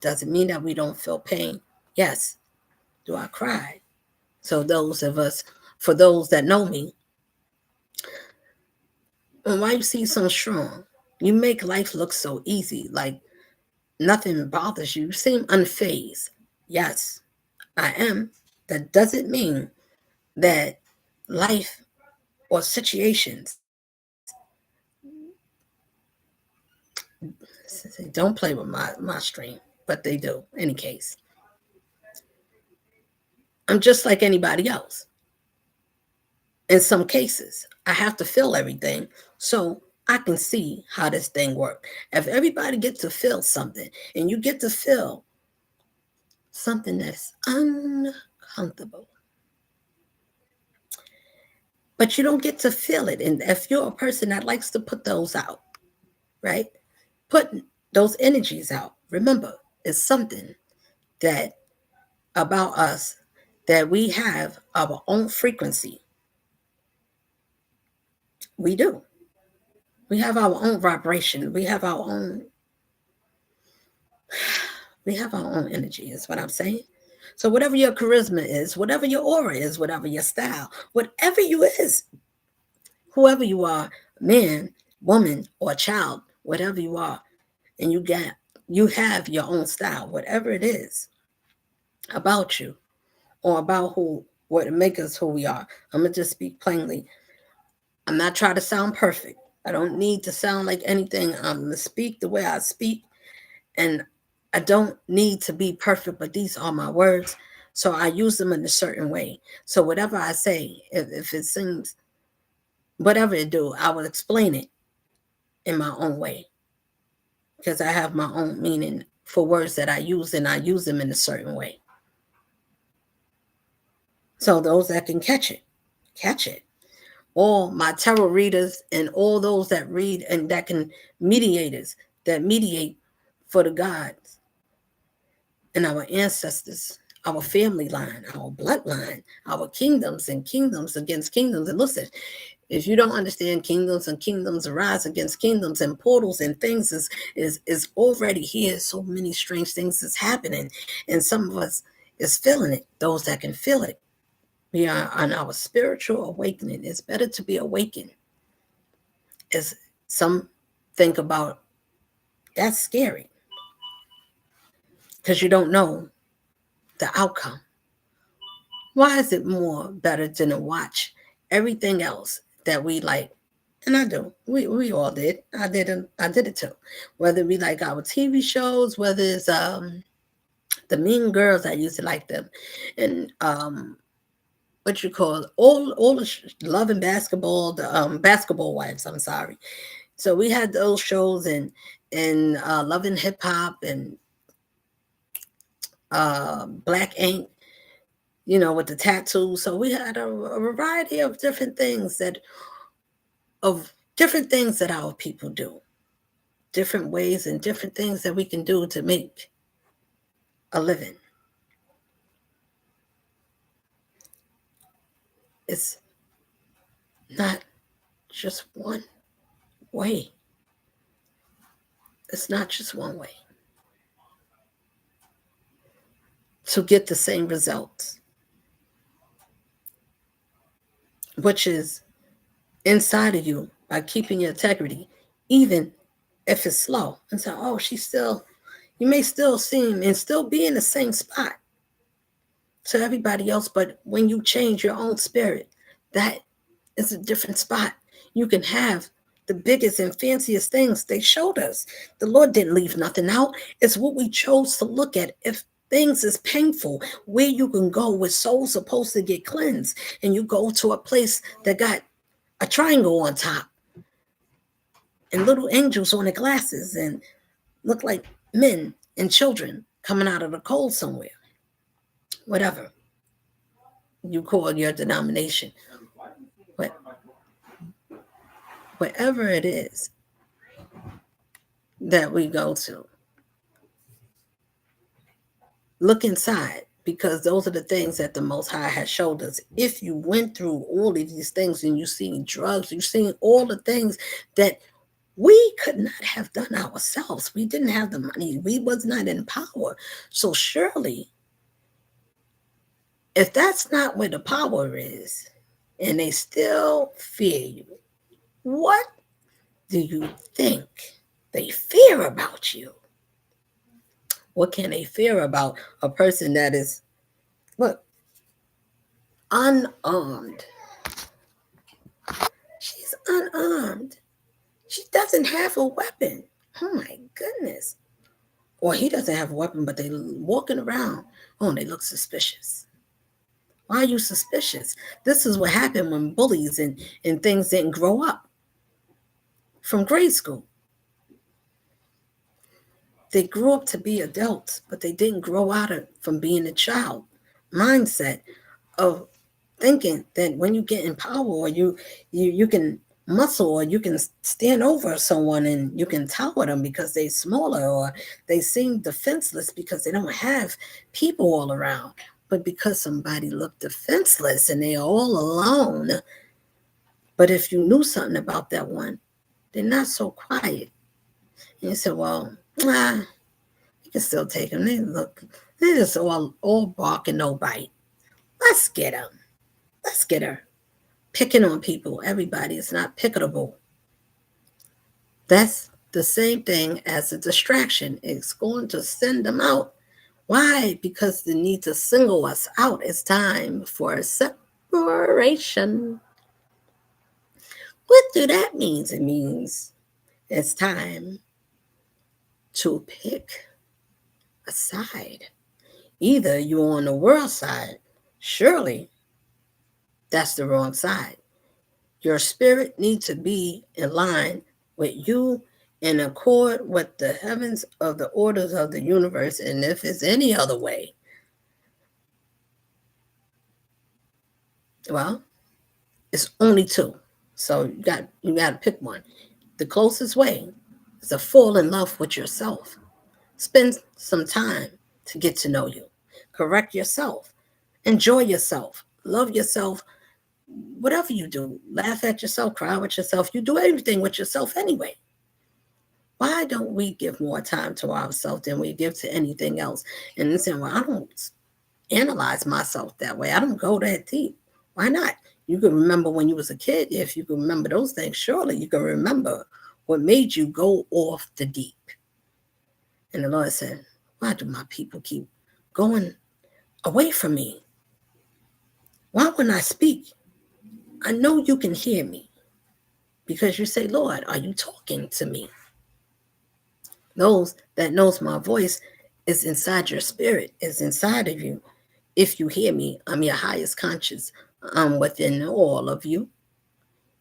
Does it mean that we don't feel pain? Yes. Do I cry? So those of us, for those that know me, when why you see so strong, you make life look so easy, like nothing bothers you. You seem unfazed. Yes, I am. That doesn't mean that life or situations don't play with my stream, but they do. Any case, I'm just like anybody else. In some cases, I have to feel everything so I can see how this thing works. If everybody gets to feel something and you get to feel something that's uncomfortable, but you don't get to feel it. And if you're a person that likes to put those out, right? Put those energies out. Remember, it's something that about us that we have our own frequency. We do. We have our own vibration. We have our own energy, is what I'm saying. So whatever your charisma is, whatever your aura is, whatever your style, whatever you is, whoever you are, man, woman, or child, whatever you are, and you have your own style, whatever it is about you or about who what make us who we are. I'm gonna just speak plainly. I'm not trying to sound perfect. I don't need to sound like anything. I'm gonna speak the way I speak, and I don't need to be perfect, but these are my words. So I use them in a certain way. So whatever I say, if it seems whatever it do, I will explain it in my own way because I have my own meaning for words that I use, and I use them in a certain way. So those that can catch it, catch it. All my tarot readers and all those that read and that can mediators that mediate for the gods and our ancestors, our family line, our bloodline, our kingdoms and kingdoms against kingdoms. And listen, if you don't understand kingdoms and kingdoms arise against kingdoms and portals and things is already here. So many strange things is happening, and some of us is feeling it. Those that can feel it, we are on our spiritual awakening. It's better to be awakened. As some think about, that's scary because you don't know the outcome. Why is it more better than to watch everything else that we like? And I do. We all did. I did it too. Whether we like our TV shows, whether it's the Mean Girls, I used to like them, and what you call all the Love and Basketball, the Basketball Wives. I'm sorry. So we had those shows and Love and Hip Hop and Black Ink, with the tattoos. So we had a variety of different things that our people do, different ways and different things that we can do to make a living. It's not just one way. It's not just one way to get the same results, which is inside of you by keeping your integrity, even if it's slow. And so, oh, you may still seem and still be in the same spot to everybody else, but when you change your own spirit, that is a different spot. You can have the biggest and fanciest things they showed us. The Lord didn't leave nothing out. It's what we chose to look at. If things is painful, where you can go with souls supposed to get cleansed, and you go to a place that got a triangle on top and little angels on the glasses and look like men and children coming out of the cold somewhere, whatever you call your denomination, but whatever it is that we go to, look inside, because those are the things that the Most High has showed us. If you went through all of these things and you seen drugs, you seen all the things that we could not have done ourselves. We didn't have the money. We was not in power. So surely, if that's not where the power is, and they still fear you, what do you think they fear about you? What can they fear about a person that is, look, unarmed? She's unarmed. She doesn't have a weapon. Oh my goodness. Or he doesn't have a weapon, but they walking around. Oh, they look suspicious. Why are you suspicious? This is what happened when bullies and things didn't grow up from grade school. They grew up to be adults, but they didn't grow out of from being a child mindset of thinking that when you get in power, or you can muscle, or you can stand over someone and you can tower them because they're smaller, or they seem defenseless because they don't have people all around. But because somebody looked defenseless and they're all alone, but if you knew something about that one, they're not so quiet. And you said, well, you can still take them. They're just all bark and no bite. Let's get them. Let's get her. Picking on people. Everybody is not pickable. That's the same thing as a distraction. It's going to send them out. Why? Because they need to single us out. It's time for separation. What do that mean? It means it's time to pick a side. Either you're on the world side, surely that's the wrong side. Your spirit needs to be in line with you, in accord with the heavens of the orders of the universe. And if it's any other way, well, it's only two. So you got to pick one. The closest way is to fall in love with yourself. Spend some time to get to know you. Correct yourself. Enjoy yourself. Love yourself. Whatever you do, laugh at yourself, cry with yourself. You do everything with yourself anyway. Why don't we give more time to ourselves than we give to anything else? And then saying, well, I don't analyze myself that way. I don't go that deep. Why not? You can remember when you was a kid. If you can remember those things, surely you can remember what made you go off the deep. And the Lord said, why do my people keep going away from me? Why when I speak, I know you can hear me, because you say, Lord, are you talking to me? Those that knows my voice is inside your spirit, is inside of you. If you hear me, I'm your highest conscious. I'm within all of you.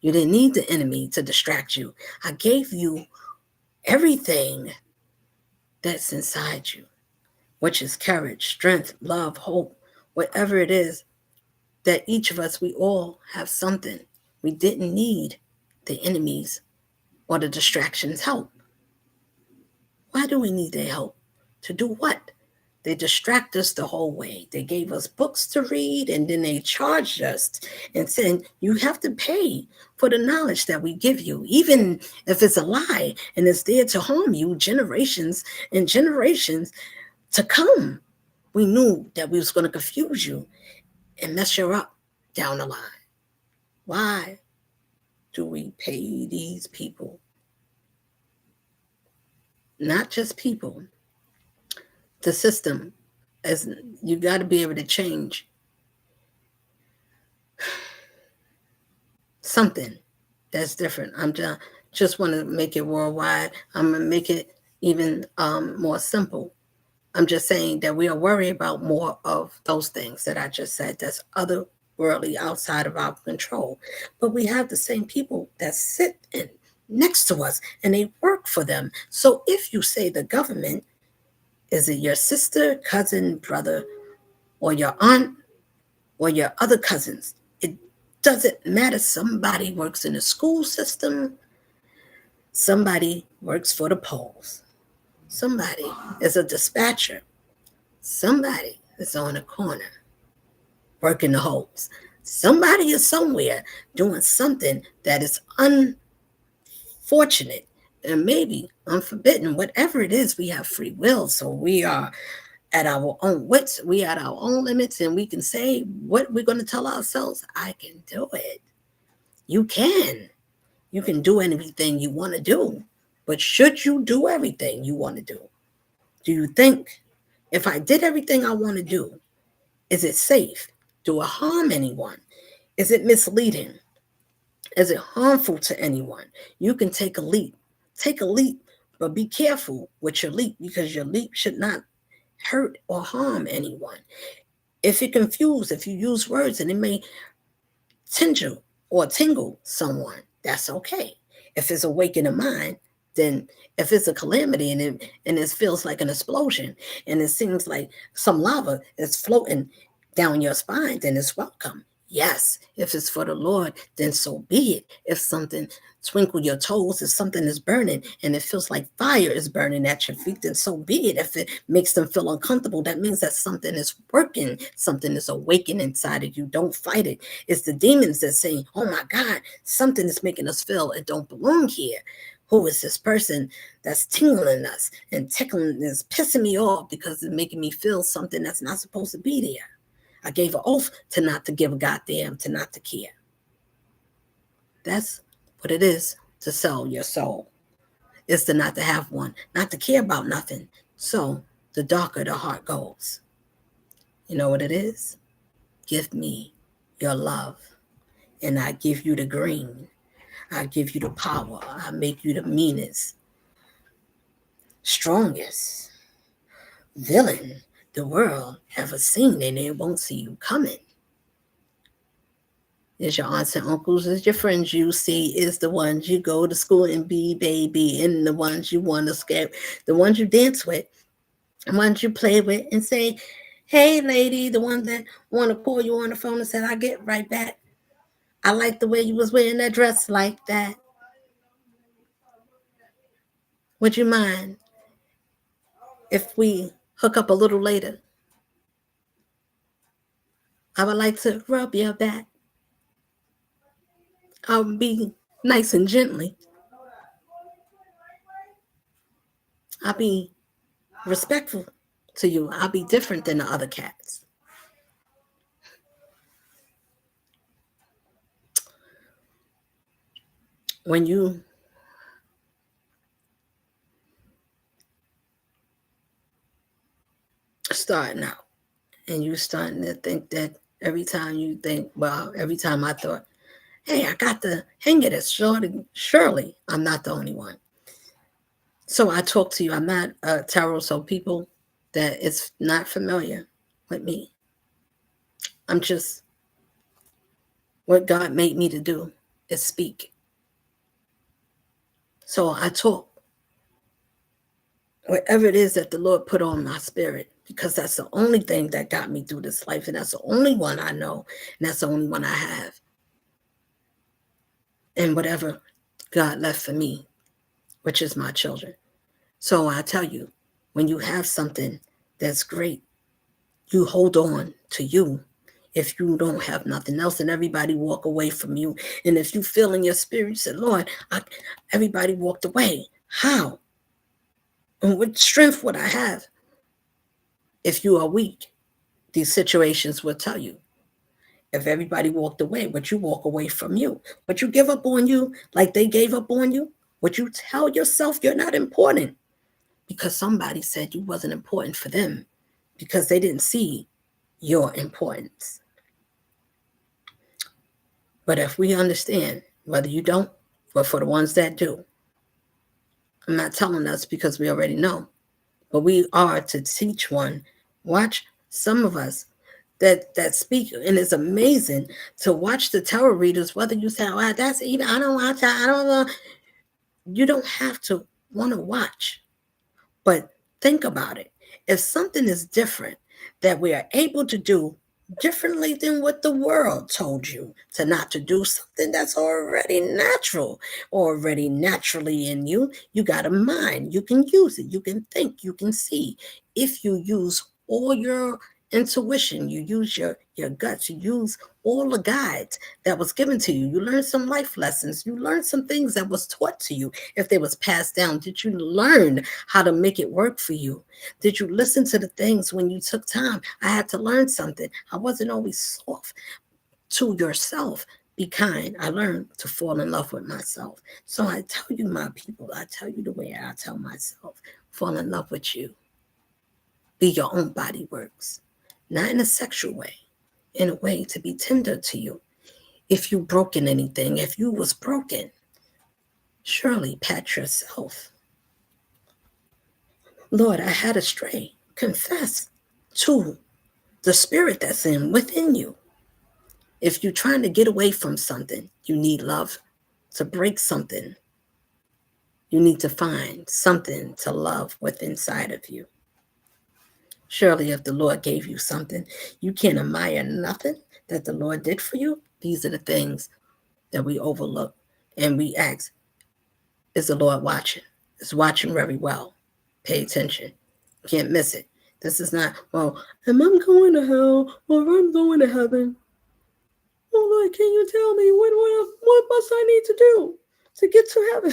You didn't need the enemy to distract you. I gave you everything that's inside you, which is courage, strength, love, hope, whatever it is that each of us, we all have something. We didn't need the enemies or the distractions' help. Why do we need their help? To do what? They distract us the whole way. They gave us books to read, and then they charged us and said, you have to pay for the knowledge that we give you, even if it's a lie and it's there to harm you generations and generations to come. We knew that we was going to confuse you and mess you up down the line. Why do we pay these people? Not just people. The system, as you got to be able to change something that's different. I'm just want to make it worldwide. I'm going to make it even more simple. I'm just saying that we are worried about more of those things that I just said. That's otherworldly, outside of our control. But we have the same people that sit next to us and they work for them. So if you say the government, is it your sister, cousin, brother, or your aunt, or your other cousins? It doesn't matter. Somebody works in the school system. Somebody works for the polls. Somebody is a dispatcher. Somebody is on a corner working the holes. Somebody is somewhere doing something that is unfortunate and maybe unforbidden, whatever it is, we have free will. So we are at our own wits, we at our own limits, and we can say what we're going to tell ourselves. I can do it. You can. You can do anything you want to do. But should you do everything you want to do? Do you think if I did everything I want to do, is it safe? Do I harm anyone? Is it misleading? Is it harmful to anyone? You can take a leap. Take a leap, but be careful with your leap because your leap should not hurt or harm anyone. If it confuse, if you use words and it may tingle someone, that's okay. If it's awaken a mind, then if it's a calamity and it feels like an explosion and it seems like some lava is floating down your spine, then it's welcome. Yes, if it's for the Lord, then so be it. If something twinkle your toes, if something is burning and it feels like fire is burning at your feet, then so be it. If it makes them feel uncomfortable, that means that something is working, something is awakening inside of you. Don't fight it. It's the demons that say, oh my God, something is making us feel it don't belong here. Who is this person that's tingling us and tickling is pissing me off because it's making me feel something that's not supposed to be there. I gave an oath to not to give a goddamn, to not to care. That's what it is to sell your soul. Is to not to have one, not to care about nothing. So the darker the heart goes. You know what it is? Give me your love, and I give you the green. I give you the power. I make you the meanest, strongest villain the world ever seen, and they won't see you coming. Is your aunts and uncles, is your friends you see, is the ones you go to school and be, baby, and the ones you want to scare, the ones you dance with, the ones you play with and say, hey, lady, the ones that want to call you on the phone and say, I'll get right back. I like the way you was wearing that dress like that. Would you mind if we hook up a little later? I would like to rub your back. I'll be nice and gently. I'll be respectful to you. I'll be different than the other cats. When you starting out and you starting to think that every time you think, well, every time I thought, hey, I got the hang of this, surely I'm not the only one. So I talk to you. I'm not a tarot, so people that is not familiar with me, I'm just, what God made me to do is speak. So I talk whatever it is that the Lord put on my spirit, because that's the only thing that got me through this life, and that's the only one I know, and that's the only one I have. And whatever God left for me, which is my children. So I tell you, when you have something that's great, you hold on to you. If you don't have nothing else and everybody walk away from you, and if you feel in your spirit, you say, Lord, everybody walked away. How? And what strength would I have? If you are weak, these situations will tell you. If everybody walked away, would you walk away from you? Would you give up on you like they gave up on you? Would you tell yourself you're not important because somebody said you wasn't important for them because they didn't see your importance? But if we understand, whether you don't, but for the ones that do, I'm not telling us because we already know, but we are to teach one. Watch some of us that speak, and it's amazing to watch the tarot readers, whether you say, oh, that's even, I don't watch that, I don't know. You don't have to want to watch, but think about it. If something is different that we are able to do differently than what the world told you to not to do, something that's already natural, already naturally in you, you got a mind, you can use it, you can think, you can see. If you use all your intuition. You use your guts. You use all the guides that was given to you. You learn some life lessons. You learn some things that was taught to you. If they was passed down, did you learn how to make it work for you? Did you listen to the things when you took time? I had to learn something. I wasn't always soft to yourself. Be kind. I learned to fall in love with myself. So I tell you, my people, I tell you the way I tell myself, fall in love with you. Be your own body works, not in a sexual way, in a way to be tender to you. If you broken anything, if you was broken, surely pat yourself. Lord, I had a stray. Confess to the spirit that's within you. If you're trying to get away from something, you need love. To break something, you need to find something to love within inside of you. Surely if the Lord gave you something, you can't admire nothing that the Lord did for you. These are the things that we overlook and we ask, is the Lord watching? Is watching very well. Pay attention. Can't miss it. This is not, well, am I going to hell or I'm going to heaven? Oh Lord, can you tell me what must I need to do to get to heaven?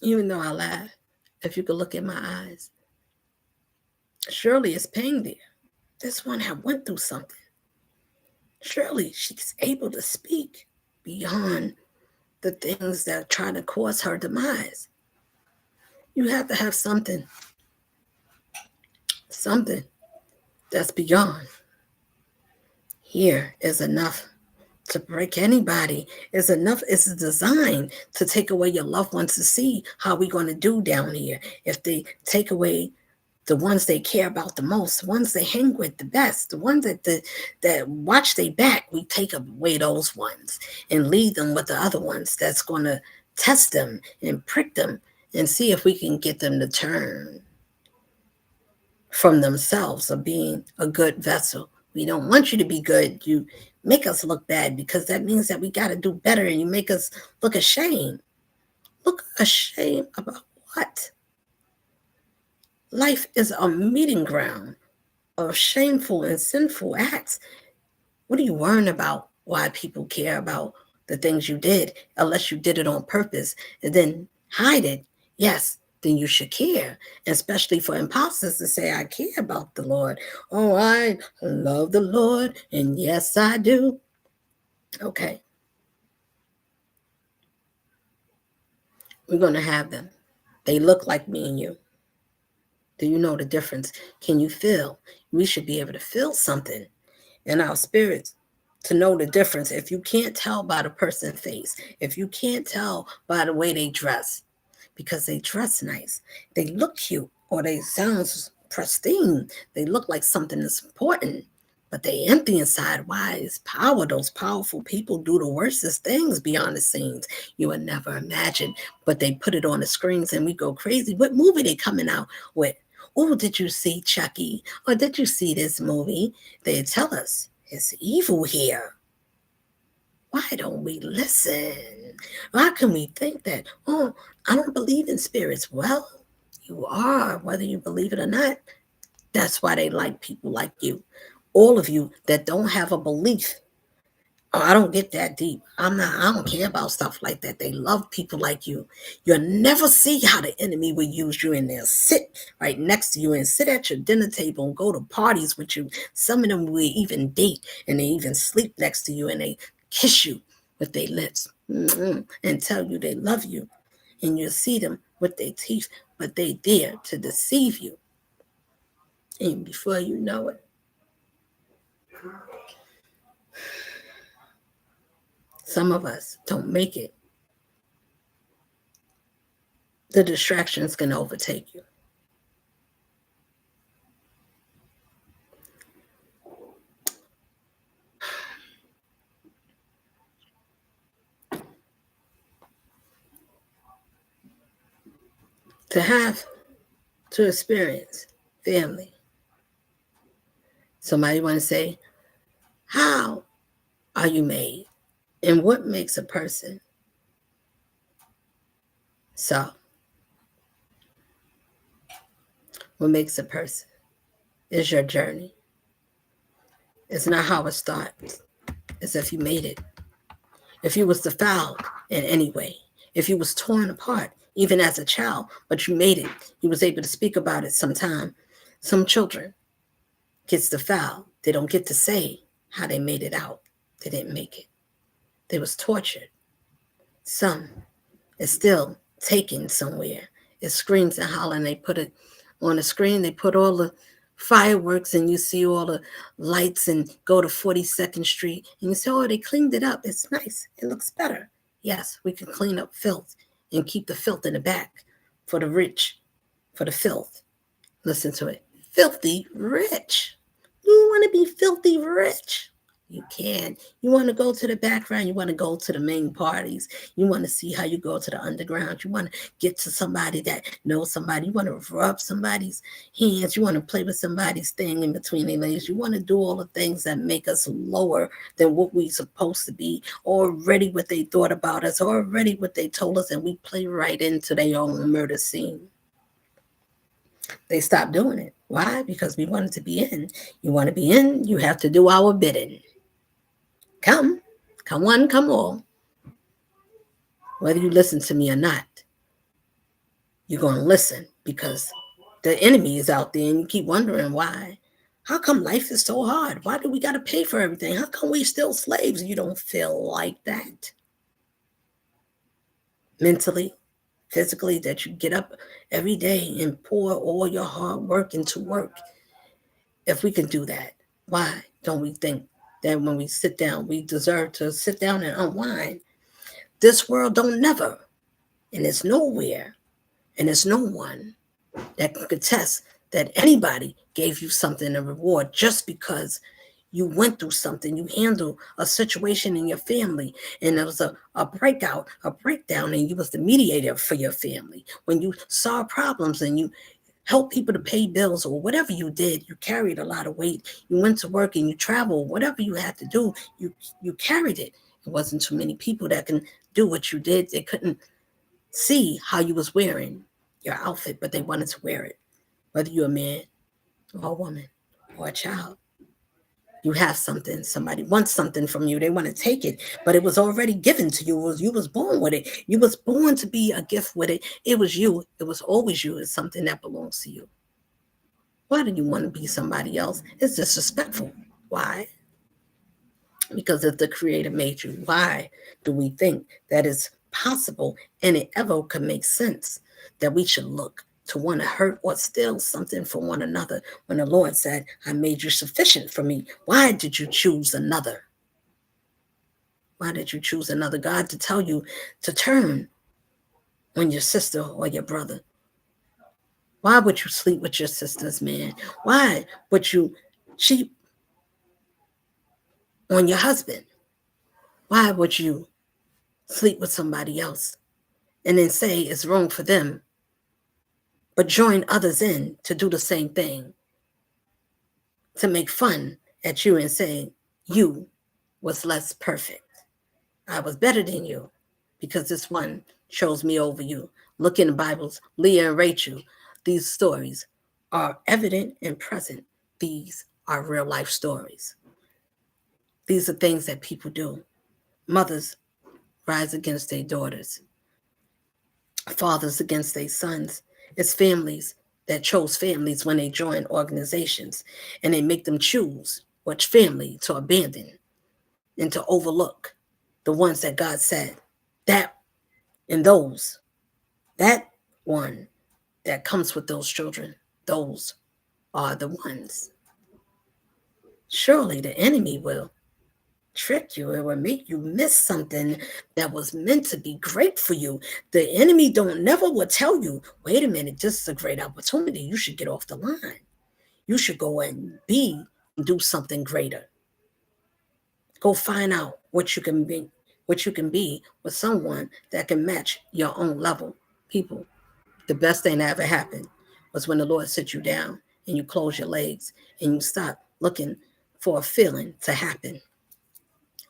Even though I laugh, if you could look in my eyes, surely it's pain there. This one had went through something. Surely she's able to speak beyond the things that try to cause her demise. You have to have something that's beyond. Here is enough to break anybody. Is enough. It's designed to take away your loved ones to see how we're going to do down here. If they take away the ones they care about the most, the ones they hang with the best, the ones that watch their back, we take away those ones and leave them with the other ones that's going to test them and prick them and see if we can get them to turn from themselves of being a good vessel. We don't want you to be good. You make us look bad because that means that we got to do better, and you make us look ashamed. Look ashamed about what? Life is a meeting ground of shameful and sinful acts. What are you worrying about? Why people care about the things you did, unless you did it on purpose and then hide it? Yes, then you should care, especially for imposters to say, I care about the Lord. Oh, I love the Lord, and yes, I do. Okay. We're going to have them. They look like me and you. Do you know the difference? Can you feel? We should be able to feel something in our spirits to know the difference. If you can't tell by the person's face, if you can't tell by the way they dress, because they dress nice, they look cute, or they sound pristine, they look like something that's important, but they empty inside. Why? It's power. Those powerful people do the worstest things beyond the scenes you would never imagine, but they put it on the screens and we go crazy. What movie they coming out with? Oh, did you see Chucky? Or did you see this movie? They tell us it's evil here. Why don't we listen? Why can we think that, oh, I don't believe in spirits? Well, you are, whether you believe it or not. That's why they like people like you. All of you that don't have a belief. Oh, I don't get that deep. I don't care about stuff like that. They love people like you. You'll never see how the enemy will use you, and they'll sit right next to you and sit at your dinner table and go to parties with you. Some of them will even date, and they even sleep next to you, and they kiss you with their lips and tell you they love you. And you'll see them with their teeth, but they dare to deceive you. And before you know it, some of us don't make it. The distractions can overtake you. To experience family. Somebody want to say, how are you made? And what makes a person? So, What makes a person is your journey. It's not how it starts. It's if you made it. If you was defiled in any way. If you was torn apart, even as a child, but you made it. You was able to speak about it sometime. Some children gets defiled. They don't get to say how they made it out. They didn't make it. They was tortured. Some is still taken somewhere. It screams and hollering. They put it on the screen. They put all the fireworks and you see all the lights and go to 42nd Street and you say, oh, they cleaned it up. It's nice. It looks better. Yes, we can clean up filth and keep the filth in the back for the rich, for the filth. Listen to it. Filthy rich. You want to be filthy rich? You can. You want to go to the background. You want to go to the main parties. You want to see how you go to the underground. You want to get to somebody that knows somebody. You want to rub somebody's hands. You want to play with somebody's thing in between their legs. You want to do all the things that make us lower than what we supposed to be, already what they thought about us, already what they told us, and we play right into their own murder scene. They stopped doing it. Why? Because we wanted to be in. You want to be in, you have to do our bidding. Come one, come all. Whether you listen to me or not, you're going to listen because the enemy is out there and you keep wondering why. How come life is so hard? Why do we got to pay for everything? How come we still slaves? You don't feel like that. Mentally, physically, that you get up every day and pour all your hard work into work. If we can do that, why don't we think that when we sit down, we deserve to sit down and unwind? This world don't never, and it's nowhere, and it's no one that can contest that anybody gave you something in reward just because you went through something, you handled a situation in your family, and there was a breakout, a breakdown, and you was the mediator for your family. When you saw problems and you help people to pay bills or whatever you did, you carried a lot of weight. You went to work and you traveled, whatever you had to do, you carried it. It wasn't too many people that can do what you did. They couldn't see how you was wearing your outfit, but they wanted to wear it. Whether you're a man or a woman or a child, you have something. Somebody wants something from you. They want to take it, but it was already given to you. You was born with it. You was born to be a gift with it. It was you. It was always you. It's something that belongs to you. Why do you want to be somebody else? It's disrespectful. Why? Because if the Creator made you, why do we think that it's possible and it ever could make sense that we should look to want to hurt or steal something from one another when the Lord said, I made you sufficient for me? Why did you choose another? Why did you choose another God to tell you to turn on your sister or your brother? Why would you sleep with your sisters, man? Why would you cheat on your husband? Why would you sleep with somebody else and then say it's wrong for them, but join others in to do the same thing, to make fun at you and say you was less perfect? I was better than you because this one chose me over you. Look in the Bibles, Leah and Rachel. These stories are evident and present. These are real life stories. These are things that people do. Mothers rise against their daughters. Fathers against their sons. It's families that chose families when they join organizations, and they make them choose which family to abandon and to overlook the ones that God said, that and those, that one that comes with those children, those are the ones. Surely the enemy will trick you. It will make you miss something that was meant to be great for you. The enemy don't never will tell you, wait a minute, this is a great opportunity. You should get off the line. You should go and do something greater. Go find out what you can be with someone that can match your own level. People, the best thing that ever happened was when the Lord sit you down and you close your legs and you stop looking for a feeling to happen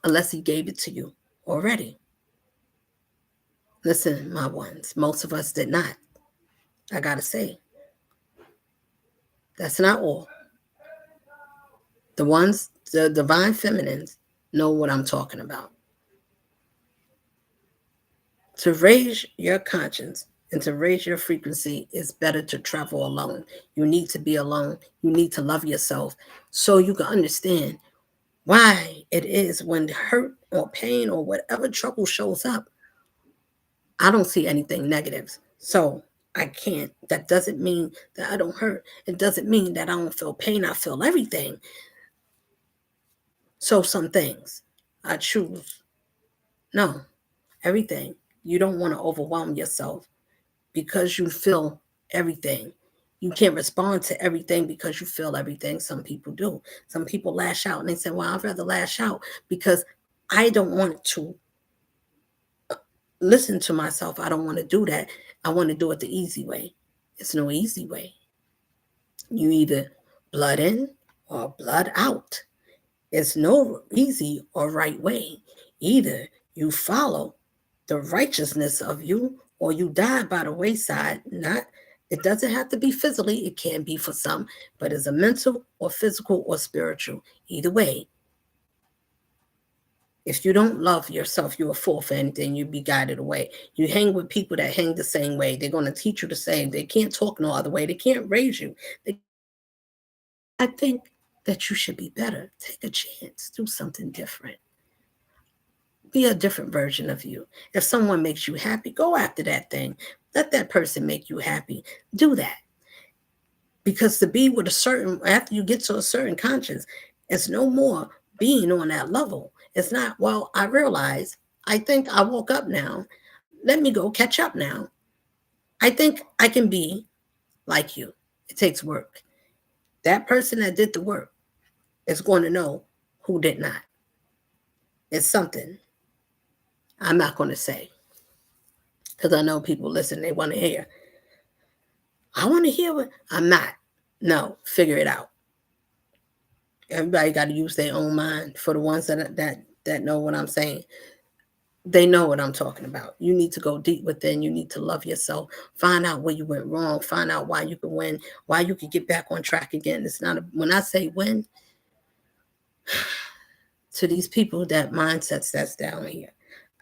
unless he gave it to you already. Listen, my ones, most of us did not. I gotta say, That's not all. The divine feminines know what I'm talking about. To raise your conscience and to raise your frequency, it's better to travel alone. You need to be alone. You need to love yourself so you can understand why it is when hurt or pain or whatever trouble shows up. I don't see anything negative. So I can't. That doesn't mean that I don't hurt. It doesn't mean that I don't feel pain. I feel everything. So some things I choose. No, everything. You don't want to overwhelm yourself because you feel everything. You can't respond to everything because you feel everything. Some people do. Some people lash out and they say, well, I'd rather lash out because I don't want to listen to myself. I don't want to do that. I want to do it the easy way. It's no easy way. You either blood in or blood out. It's no easy or right way. Either you follow the righteousness of you or you die by the wayside. Not it doesn't have to be physically, it can be for some, but it's a mental or physical or spiritual. Either way, if you don't love yourself, you're a fool for anything, you'll be guided away. You hang with people that hang the same way. They're going to teach you the same. They can't talk no other way. They can't raise you. I think that you should be better. Take a chance. Do something different. Be a different version of you. If someone makes you happy, go after that thing. Let that person make you happy. Do that. Because to be with a certain, after you get to a certain conscience, it's no more being on that level. It's not, well, I realize, I think I woke up now. Let me go catch up now. I think I can be like you. It takes work. That person that did the work is going to know who did not. It's something I'm not going to say because I know people listen, they want to hear. I want to hear what I'm not. No, figure it out. Everybody got to use their own mind. For the ones that know what I'm saying, they know what I'm talking about. You need to go deep within. You need to love yourself. Find out where you went wrong. Find out why you can win. Why you can get back on track again. It's not when I say win to these people that mindsets that's down here.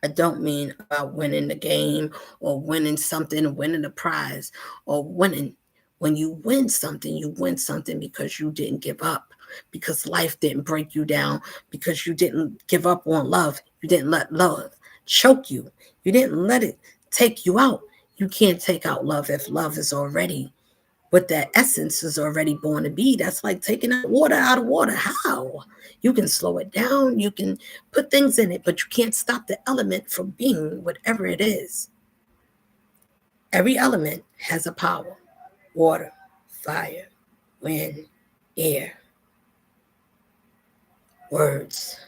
I don't mean about winning the game or winning something, winning a prize, or winning. When you win something, you win something because you didn't give up, because life didn't break you down, because you didn't give up on love. You didn't let love choke you. You didn't let it take you out. You can't take out love if love is already what that essence is already born to be. That's like taking water out of water. How? You can slow it down, you can put things in it, but you can't stop the element from being whatever it is. Every element has a power: water, fire, wind, air, words.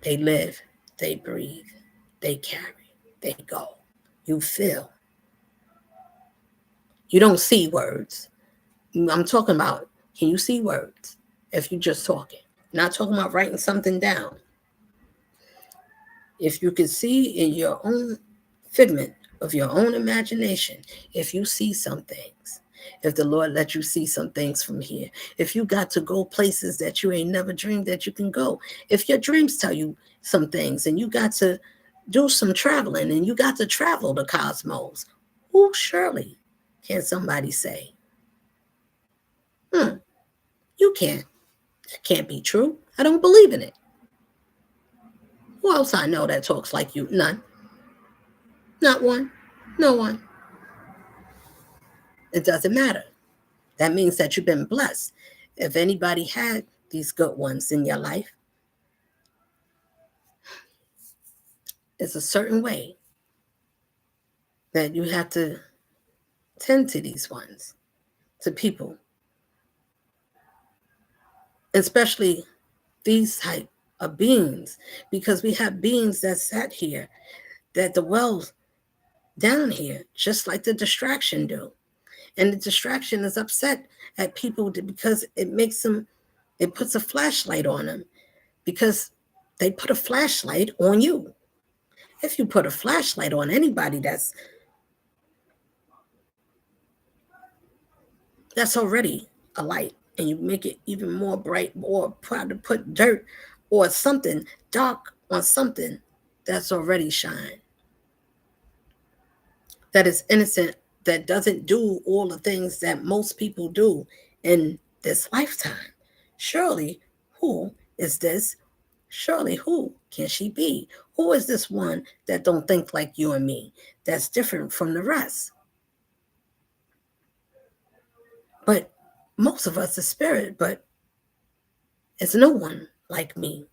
They live, they breathe, they carry, they go. You feel. You don't see words. I'm talking about, can you see words if you're just talking? Not talking about writing something down. If you can see in your own figment of your own imagination, if you see some things, if the Lord let you see some things from here, if you got to go places that you ain't never dreamed that you can go, if your dreams tell you some things and you got to do some traveling and you got to travel the cosmos, who surely can somebody say, you can't. It can't be true. I don't believe in it. Who else I know that talks like you? None. Not one. No one. It doesn't matter. That means that you've been blessed. If anybody had these good ones in your life, it's a certain way that you have to tend to these ones, to people, especially these type of beings, because we have beings that sat here, that dwell down here, just like the distraction do. And the distraction is upset at people because it makes them, it puts a flashlight on them because they put a flashlight on you. If you put a flashlight on anybody that's already a light and you make it even more bright, or try to put dirt or something dark on something that's already shine, that is innocent, that doesn't do all the things that most people do in this lifetime. Surely, who is this? Surely, who can she be? Who is this one that don't think like you and me, that's different from the rest? But most of us is spirit, but it's no one like me.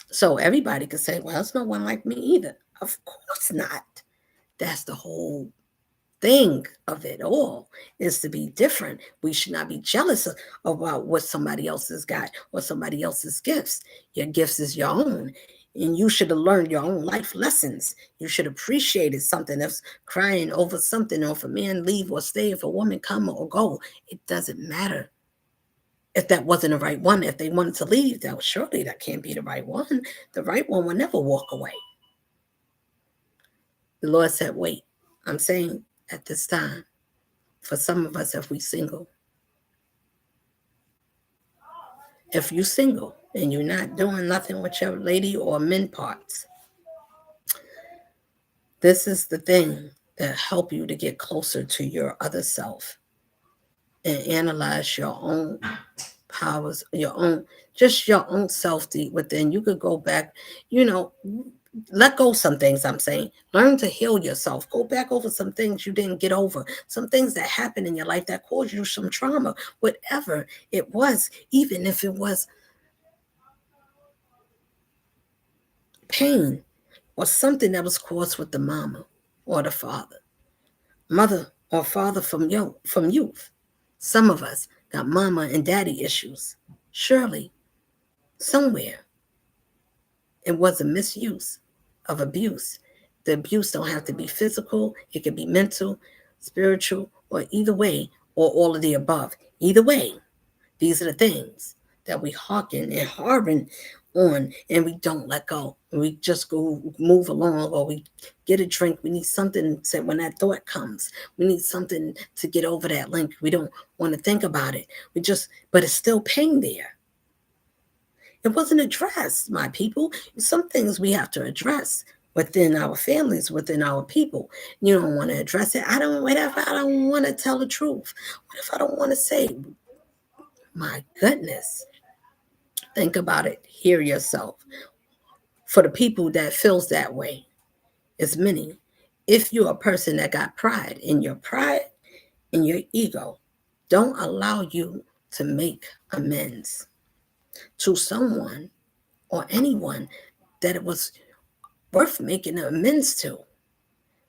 So everybody could say, well, it's no one like me either. Of course not. That's the whole thing of it all, is to be different. We should not be jealous about what somebody else has got or somebody else's gifts. Your gifts is your own. And you should have learned your own life lessons. You should appreciate it. Something that's crying over something, or if a man leave or stay, if a woman come or go, it doesn't matter. If that wasn't the right one, if they wanted to leave, that was surely that can't be the right one. The right one will never walk away. The Lord said, wait. I'm saying at this time, for some of us, if we single, if you single and you're not doing nothing with your lady or men parts, this is the thing that help you to get closer to your other self and analyze your own powers, your own, just your own self deep within. You could go back, you know, let go some things. I'm saying learn to heal yourself. Go back over some things you didn't get over, some things that happened in your life that caused you some trauma, whatever it was, even if it was pain or something that was caused with the mama or the father, mother or father from youth. Some of us got mama and daddy issues. Surely somewhere it was a misuse of abuse. The abuse don't have to be physical. It could be mental, spiritual, or either way, or all of the above. Either way, these are the things that we hearken and harden on, and we don't let go. We just go move along, or we get a drink. We need something to, when that thought comes, we need something to get over that link. We don't want to think about it. But it's still pain there. It wasn't addressed, my people. Some things we have to address within our families, within our people. You don't want to address it. What if I don't want to tell the truth? What if I don't want to say, my goodness? Think about it. Hear yourself. For the people that feels that way, it's many. If you're a person that got pride and your ego, don't allow you to make amends to someone or anyone that it was worth making amends to.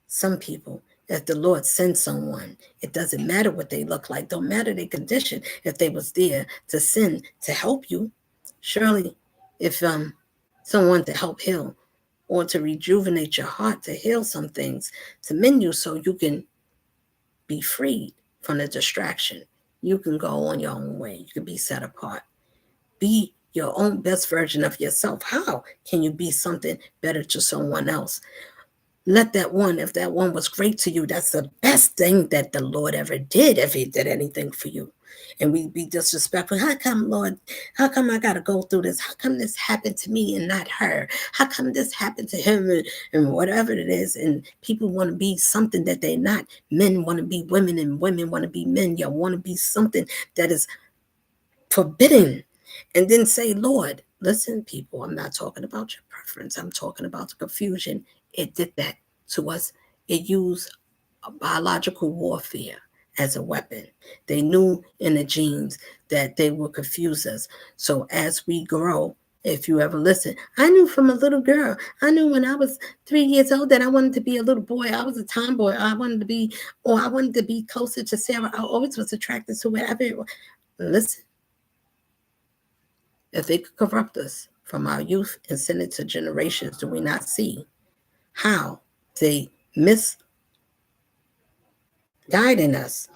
Some people, if the Lord sends someone, it doesn't matter what they look like, don't matter their condition. If they was there to send to help you, surely, if someone to help heal or to rejuvenate your heart, to heal some things, to mend you so you can be freed from the distraction. You can go on your own way. You can be set apart. Be your own best version of yourself. How can you be something better to someone else? Let that one, if that one was great to you, that's the best thing that the Lord ever did, if he did anything for you. And we be disrespectful. How come, Lord? How come I got to go through this? How come this happened to me and not her? How come this happened to him and whatever it is? And people want to be something that they're not. Men want to be women and women want to be men. You want to be something that is forbidden. And then say, Lord, listen, people, I'm not talking about your preference. I'm talking about the confusion. It did that to us. It used biological warfare as a weapon. They knew in the genes that they would confuse us. So as we grow, if you ever listen, I knew from a little girl. I knew when I was 3 years old that I wanted to be a little boy. I was a tomboy. I wanted to be closer to Sarah. I always was attracted to whatever. Listen, if they could corrupt us from our youth and send it to generations, do we not see how they misguiding us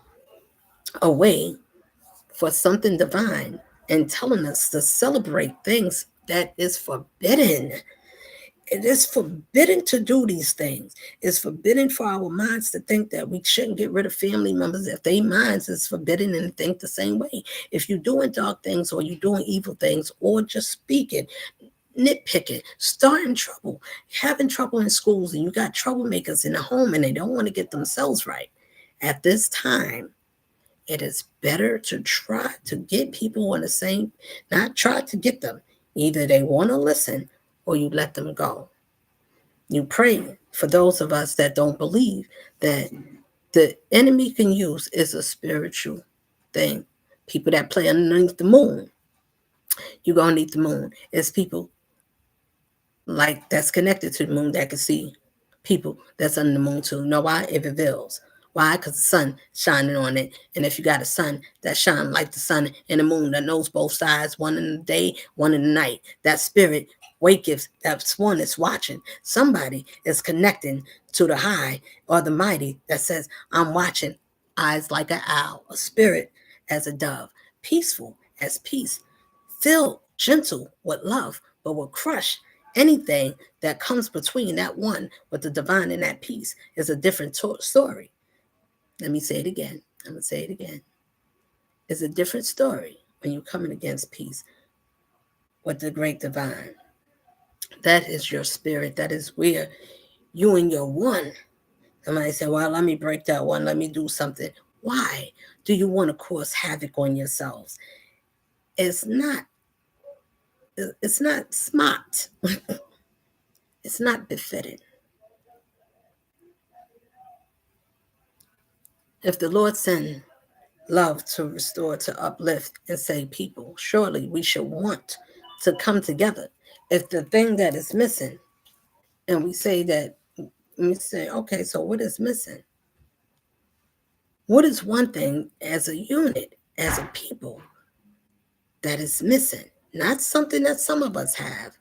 away for something divine and telling us to celebrate things that is forbidden? It is forbidden to do these things. It's forbidden for our minds to think that we shouldn't get rid of family members if their minds is forbidden and think the same way. If you're doing dark things or you're doing evil things or just speaking, nitpicking, starting trouble, having trouble in schools, and you got troublemakers in the home and they don't want to get themselves right. At this time, it is better to try to get people on the same, not try to get them. Either they want to listen or you let them go. You pray for those of us that don't believe that the enemy can use is a spiritual thing. People that play underneath the moon, you're going to need the moon. It's people like that's connected to the moon that can see people that's under the moon too. Know why? It reveals. Why? Because the sun shining on it. And if you got a sun that shine like the sun and the moon that knows both sides, one in the day, one in the night, that spirit waketh, that's one that's watching. Somebody is connecting to the high or the mighty that says, I'm watching. Eyes like an owl, a spirit as a dove, peaceful as peace, filled gentle with love, but will crush anything that comes between that one with the divine and that peace is a different story. Let me say it again. I'm going to say it again. It's a different story when you're coming against peace with the great divine. That is your spirit. That is where you and your one. Somebody said, well, let me break that one. Let me do something. Why do you want to cause havoc on yourselves? It's not smart. It's not befitting. If the Lord send love to restore, to uplift, and save people, surely we should want to come together. If the thing that is missing, and we say, okay, so what is missing? What is one thing as a unit, as a people, that is missing? Not something that some of us have.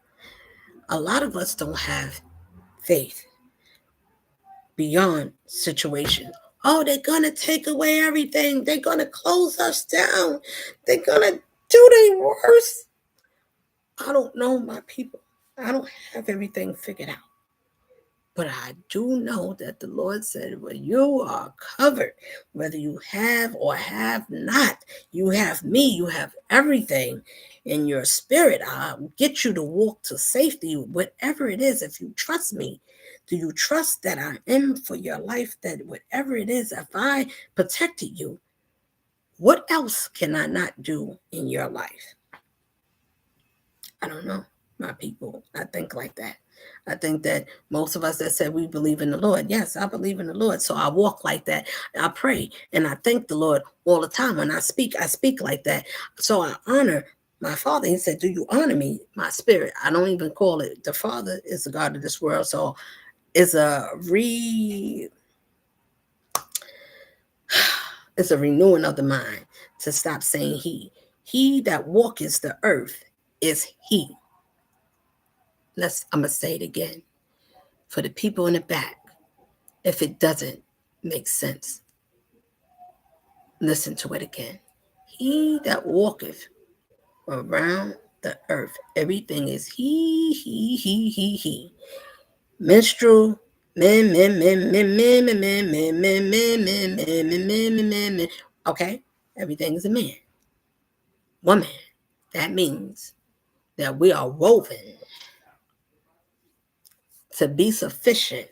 A lot of us don't have faith beyond situations. Oh, they're going to take away everything. They're going to close us down. They're going to do their worst. I don't know, my people. I don't have everything figured out. But I do know that the Lord said, well, you are covered, whether you have or have not. You have me. You have everything in your spirit. I'll get you to walk to safety, whatever it is, if you trust me. Do you trust that I am for your life, that whatever it is, if I protected you, what else can I not do in your life? I don't know, my people. I think like that. I think that most of us that said we believe in the Lord, yes, I believe in the Lord. So I walk like that. I pray and I thank the Lord all the time. When I speak like that. So I honor my Father. He said, do you honor me? My spirit. I don't even call it. The Father is the God of this world. So it's a renewing of the mind to stop saying he. He that walketh the earth is he. I'm going to say it again for the people in the back. If it doesn't make sense, listen to it again. He that walketh around the earth, everything is he. Menstrual, men. Okay, everything is a man. Woman. That means that we are woven to be sufficient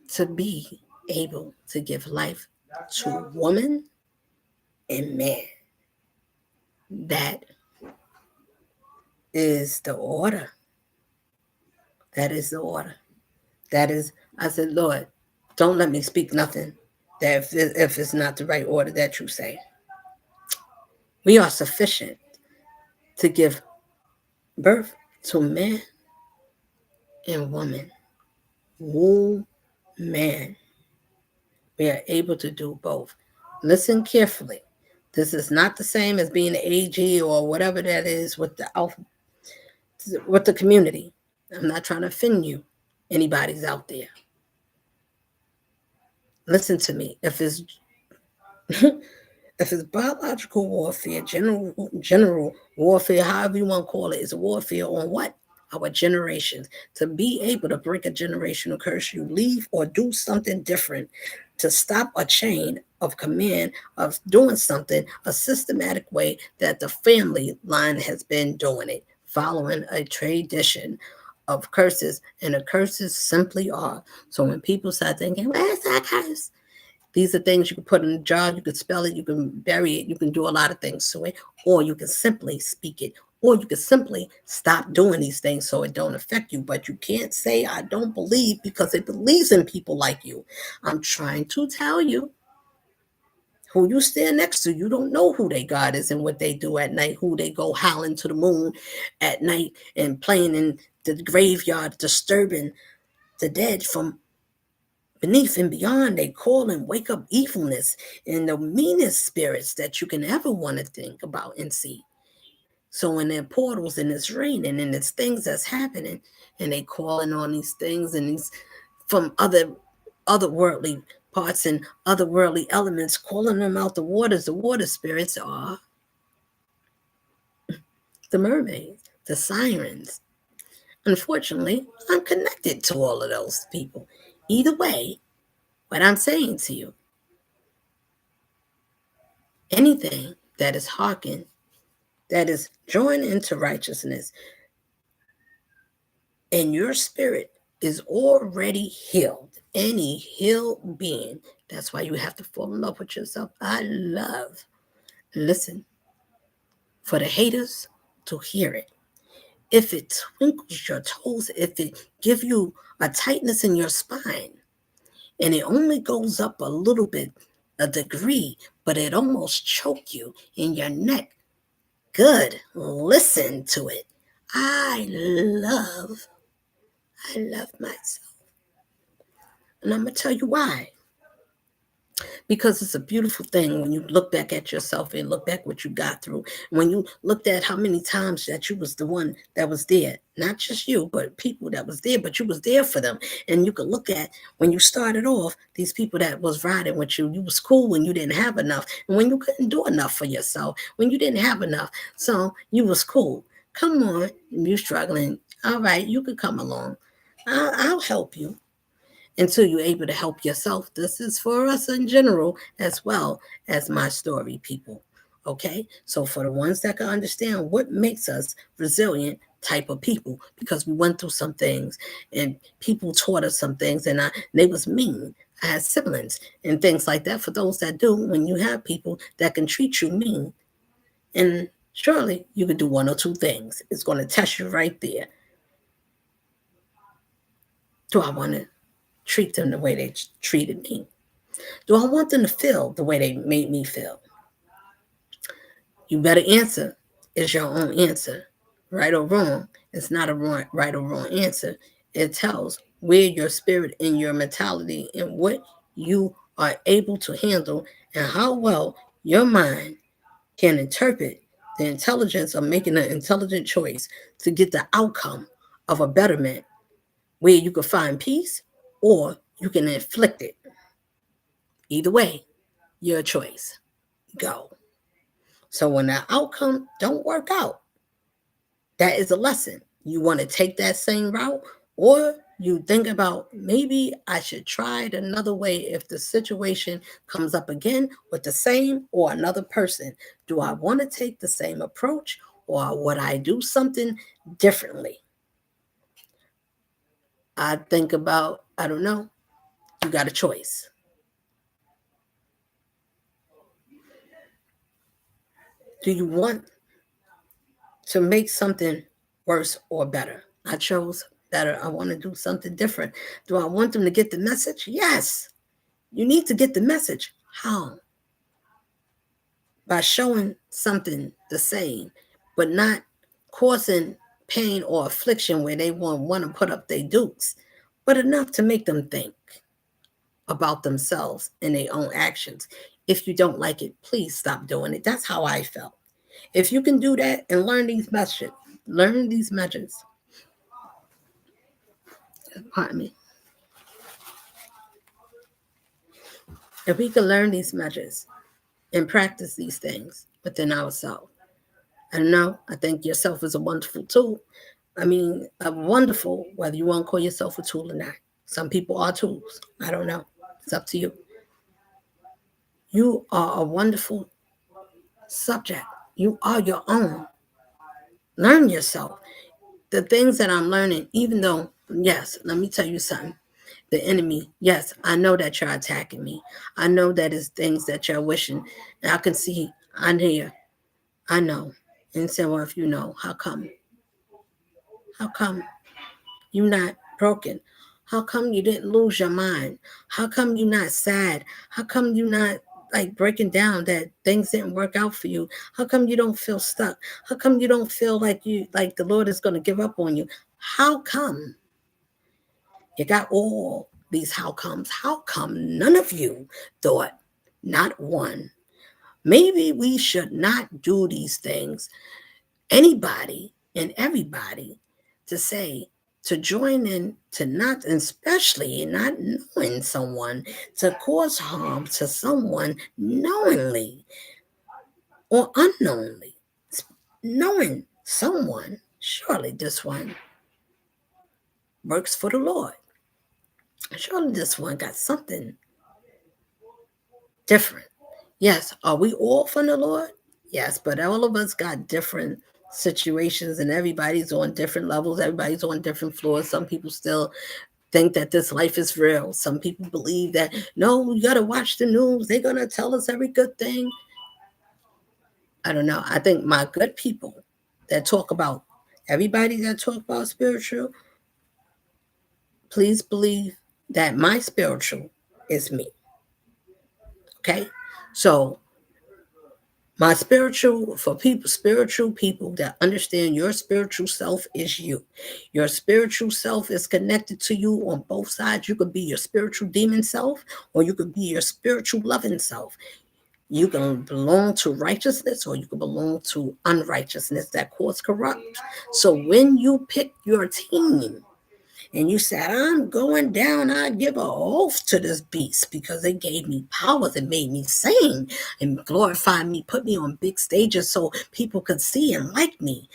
to be able to give life to woman and man. That is the order. That is the order. That is, I said, Lord, don't let me speak nothing that if it's not the right order that you say. We are sufficient to give birth to man and woman. Man. We are able to do both. Listen carefully. This is not the same as being an AG or whatever that is with the community. I'm not trying to offend you. Anybody's out there. Listen to me. If it's biological warfare, general warfare, however you want to call it, is warfare on what? our generations. To be able to break a generational curse, you leave or do something different to stop a chain of command of doing something a systematic way that the family line has been doing it, following a tradition of curses, and the curses simply are. So when people start thinking, where's that curse? These are things you can put in a jar, you can spell it, you can bury it, you can do a lot of things to it, or you can simply speak it, or you can simply stop doing these things so it don't affect you. But you can't say I don't believe because it believes in people like you. I'm trying to tell you who you stand next to. You don't know who they God is and what they do at night, who they go howling to the moon at night and playing in the graveyard, disturbing the dead from beneath and beyond. They call and wake up evilness and the meanest spirits that you can ever want to think about and see. So when there are portals and it's raining and it's things that's happening and they calling on these things and these from otherworldly parts and otherworldly elements, calling them out the waters, the water spirits are the mermaids, the sirens. Unfortunately, I'm connected to all of those people. Either way, what I'm saying to you, anything that is hearkened, that is joined into righteousness, and your spirit is already healed. Any healed being. That's why you have to fall in love with yourself. I love, listen, for the haters to hear it. If it twinkles your toes, if it give you a tightness in your spine, and it only goes up a little bit, a degree, but it almost choke you in your neck, good. Listen to it. I love myself. And I'm going to tell you why. Because it's a beautiful thing when you look back at yourself and look back what you got through. When you looked at how many times that you was the one that was there, not just you, but people that was there, but you was there for them. And you could look at when you started off, these people that was riding with you, you was cool when you didn't have enough. And when you couldn't do enough for yourself, when you didn't have enough. So you was cool. Come on, you struggling. All right, you could come along. I'll help you until you're able to help yourself. This is for us in general as well as my story, people. Okay? So for the ones that can understand what makes us resilient type of people, because we went through some things and people taught us some things and they was mean. I had siblings and things like that. For those that do, when you have people that can treat you mean, and surely you can do one or two things. It's going to test you right there. Do I want to treat them the way they treated me? Do I want them to feel the way they made me feel? You better answer is your own answer. Right or wrong, it's not a right or wrong answer. It tells where your spirit and your mentality and what you are able to handle and how well your mind can interpret the intelligence of making an intelligent choice to get the outcome of a betterment where you can find peace or you can inflict it. Either way, your choice. Go. So when the outcome don't work out, that is a lesson. You want to take that same route, or you think about maybe I should try it another way if the situation comes up again with the same or another person. Do I want to take the same approach or would I do something differently? I think about, I don't know, you got a choice. Do you want to make something worse or better? I chose better. I want to do something different. Do I want them to get the message? Yes. You need to get the message. How? By showing something the same, but not causing pain or affliction where they want to put up their dukes, but enough to make them think about themselves and their own actions. If you don't like it, please stop doing it. That's how I felt. If you can do that and learn these measures. Pardon me. If we can learn these measures and practice these things within ourselves, I don't know. I think yourself is a wonderful tool. I mean, a wonderful, whether you want to call yourself a tool or not. Some people are tools. I don't know. It's up to you. You are a wonderful subject. You are your own. Learn yourself. The things that I'm learning, even though, yes, let me tell you something. The enemy, yes, I know that you're attacking me. I know that it's things that you're wishing. And I can see, I hear, I know. And say, well, if you know, how come? How come you not broken? How come you didn't lose your mind? How come you not sad? How come you not like breaking down that things didn't work out for you? How come you don't feel stuck? How come you don't feel like the Lord is gonna give up on you? How come you got all these how comes? How come none of you thought, not one? Maybe we should not do these things. Anybody and everybody to say, to join in, to not, especially not knowing someone, to cause harm to someone knowingly or unknowingly. Knowing someone, surely this one works for the Lord. Surely this one got something different. Yes, are we all from the Lord? Yes, but all of us got different situations and everybody's on different levels, everybody's on different floors. Some people still think that this life is real. Some people believe that no, we gotta watch the news, they're gonna tell us every good thing. I don't know. I think my good people that talk about everybody that talk about spiritual, please believe that my spiritual is me. Okay? So my spiritual people that understand your spiritual self is you. Your spiritual self is connected to you on both sides. You could be your spiritual demon self, or you could be your spiritual loving self. You can belong to righteousness, or you can belong to unrighteousness that cause corrupt. So when you pick your team, and you said, I'm going down, I give a oath to this beast because it gave me power that made me sing and glorified me, put me on big stages so people could see and like me.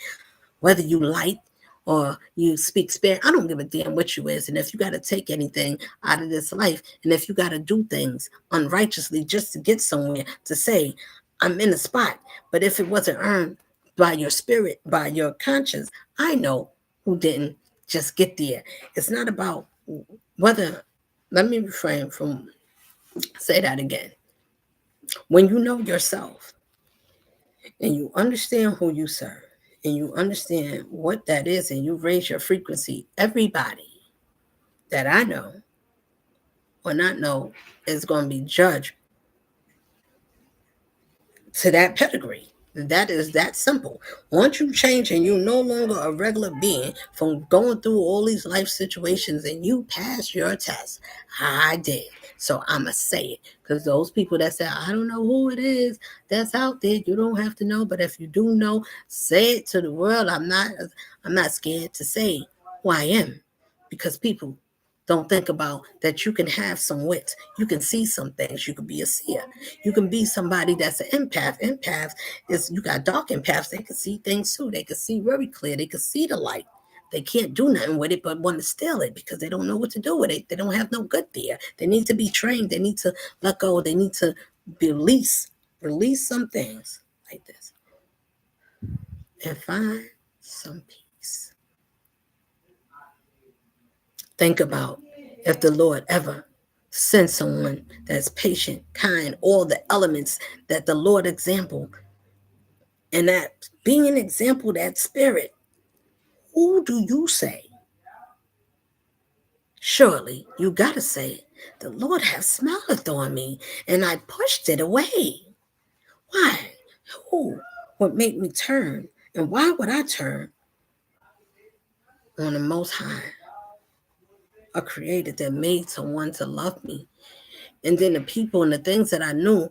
Whether you light or you speak spirit, I don't give a damn what you is. And if you got to take anything out of this life, and if you got to do things unrighteously just to get somewhere, to say, I'm in a spot, but if it wasn't earned by your spirit, by your conscience, I know who didn't just get there. It's not about whether, let me refrain from, say that again. When you know yourself and you understand who you serve and you understand what that is and you raise your frequency, everybody that I know or not know is going to be judged to that pedigree. That is that simple. Once you change and you're no longer a regular being from going through all these life situations and you pass your test, I did. So I'ma say it. Because those people that say, I don't know who it is that's out there, you don't have to know. But if you do know, say it to the world. I'm not scared to say who I am. Because people don't think about that you can have some wits. You can see some things. You can be a seer. You can be somebody that's an empath. Empath is, you got dark empaths. They can see things too. They can see very clear. They can see the light. They can't do nothing with it but want to steal it because they don't know what to do with it. They don't have no good there. They need to be trained. They need to let go. They need to release some things like this and find some peace. Think about if the Lord ever sent someone that's patient, kind, all the elements that the Lord example, and that being an example, that spirit, who do you say? Surely you gotta say, the Lord has smiled on me and I pushed it away. Why? Who would make me turn? And why would I turn on the Most High, a creator that made someone to love me? And then the people and the things that I knew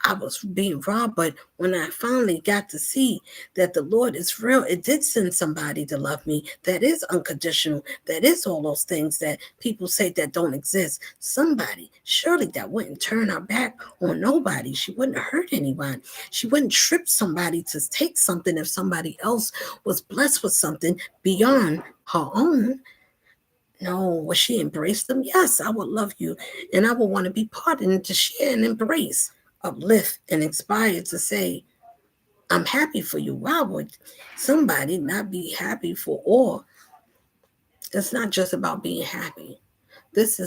I was being robbed. But when I finally got to see that the Lord is real, it did send somebody to love me that is unconditional, that is all those things that people say that don't exist. Somebody, surely, that wouldn't turn her back on nobody. She wouldn't hurt anyone. She wouldn't trip somebody to take something if somebody else was blessed with something beyond her own. No, will she embrace them? Yes, I would love you, and I would want to be part and to share and embrace, uplift, and inspire to say, I'm happy for you. Why would somebody not be happy for all? It's not just about being happy. This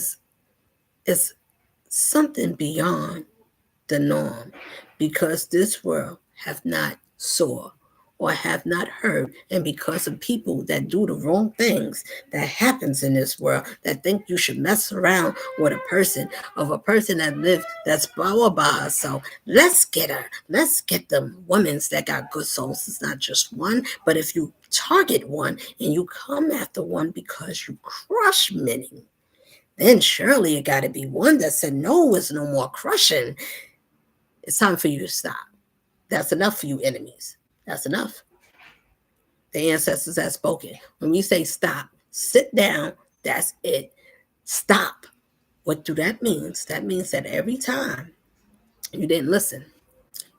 is something beyond the norm, because this world have not saw or have not heard, and because of people that do the wrong things that happens in this world, that think you should mess around with a person that live that's power by herself. Let's get her. Let's get them women's that got good souls. It's not just one, but if you target one and you come after one because you crush many, then surely it got to be one that said no, it's no more crushing. It's time for you to stop. That's enough for you enemies. That's enough. The ancestors have spoken. When we say stop, sit down, that's it. Stop. What do that mean? That means that every time you didn't listen,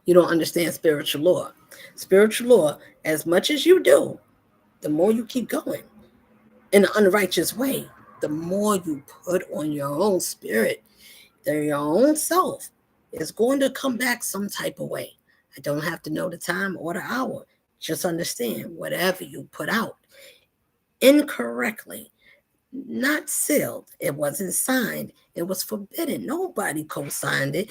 you don't understand spiritual law. Spiritual law, as much as you do, the more you keep going in an unrighteous way, the more you put on your own spirit, your own self is going to come back some type of way. I don't have to know the time or the hour. Just understand whatever you put out incorrectly, not sealed, it wasn't signed, it was forbidden. Nobody co signed it.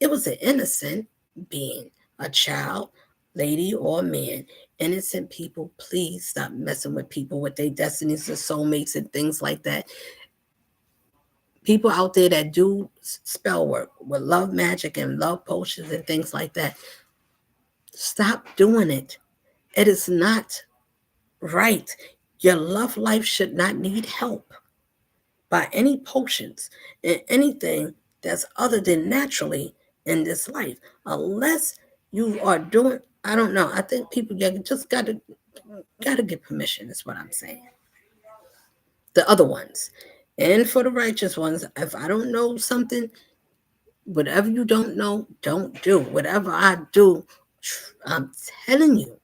It was an innocent being, a child, lady, or man. Innocent people, please stop messing with people with their destinies and soulmates and things like that. People out there that do spell work with love magic and love potions and things like that, stop doing it. It is not right. Your love life should not need help by any potions and anything that's other than naturally in this life. Unless you are doing, I don't know. I think people just gotta get permission, is what I'm saying. The other ones. And for the righteous ones, if I don't know something, whatever you don't know, don't do. Whatever I do, I'm telling you,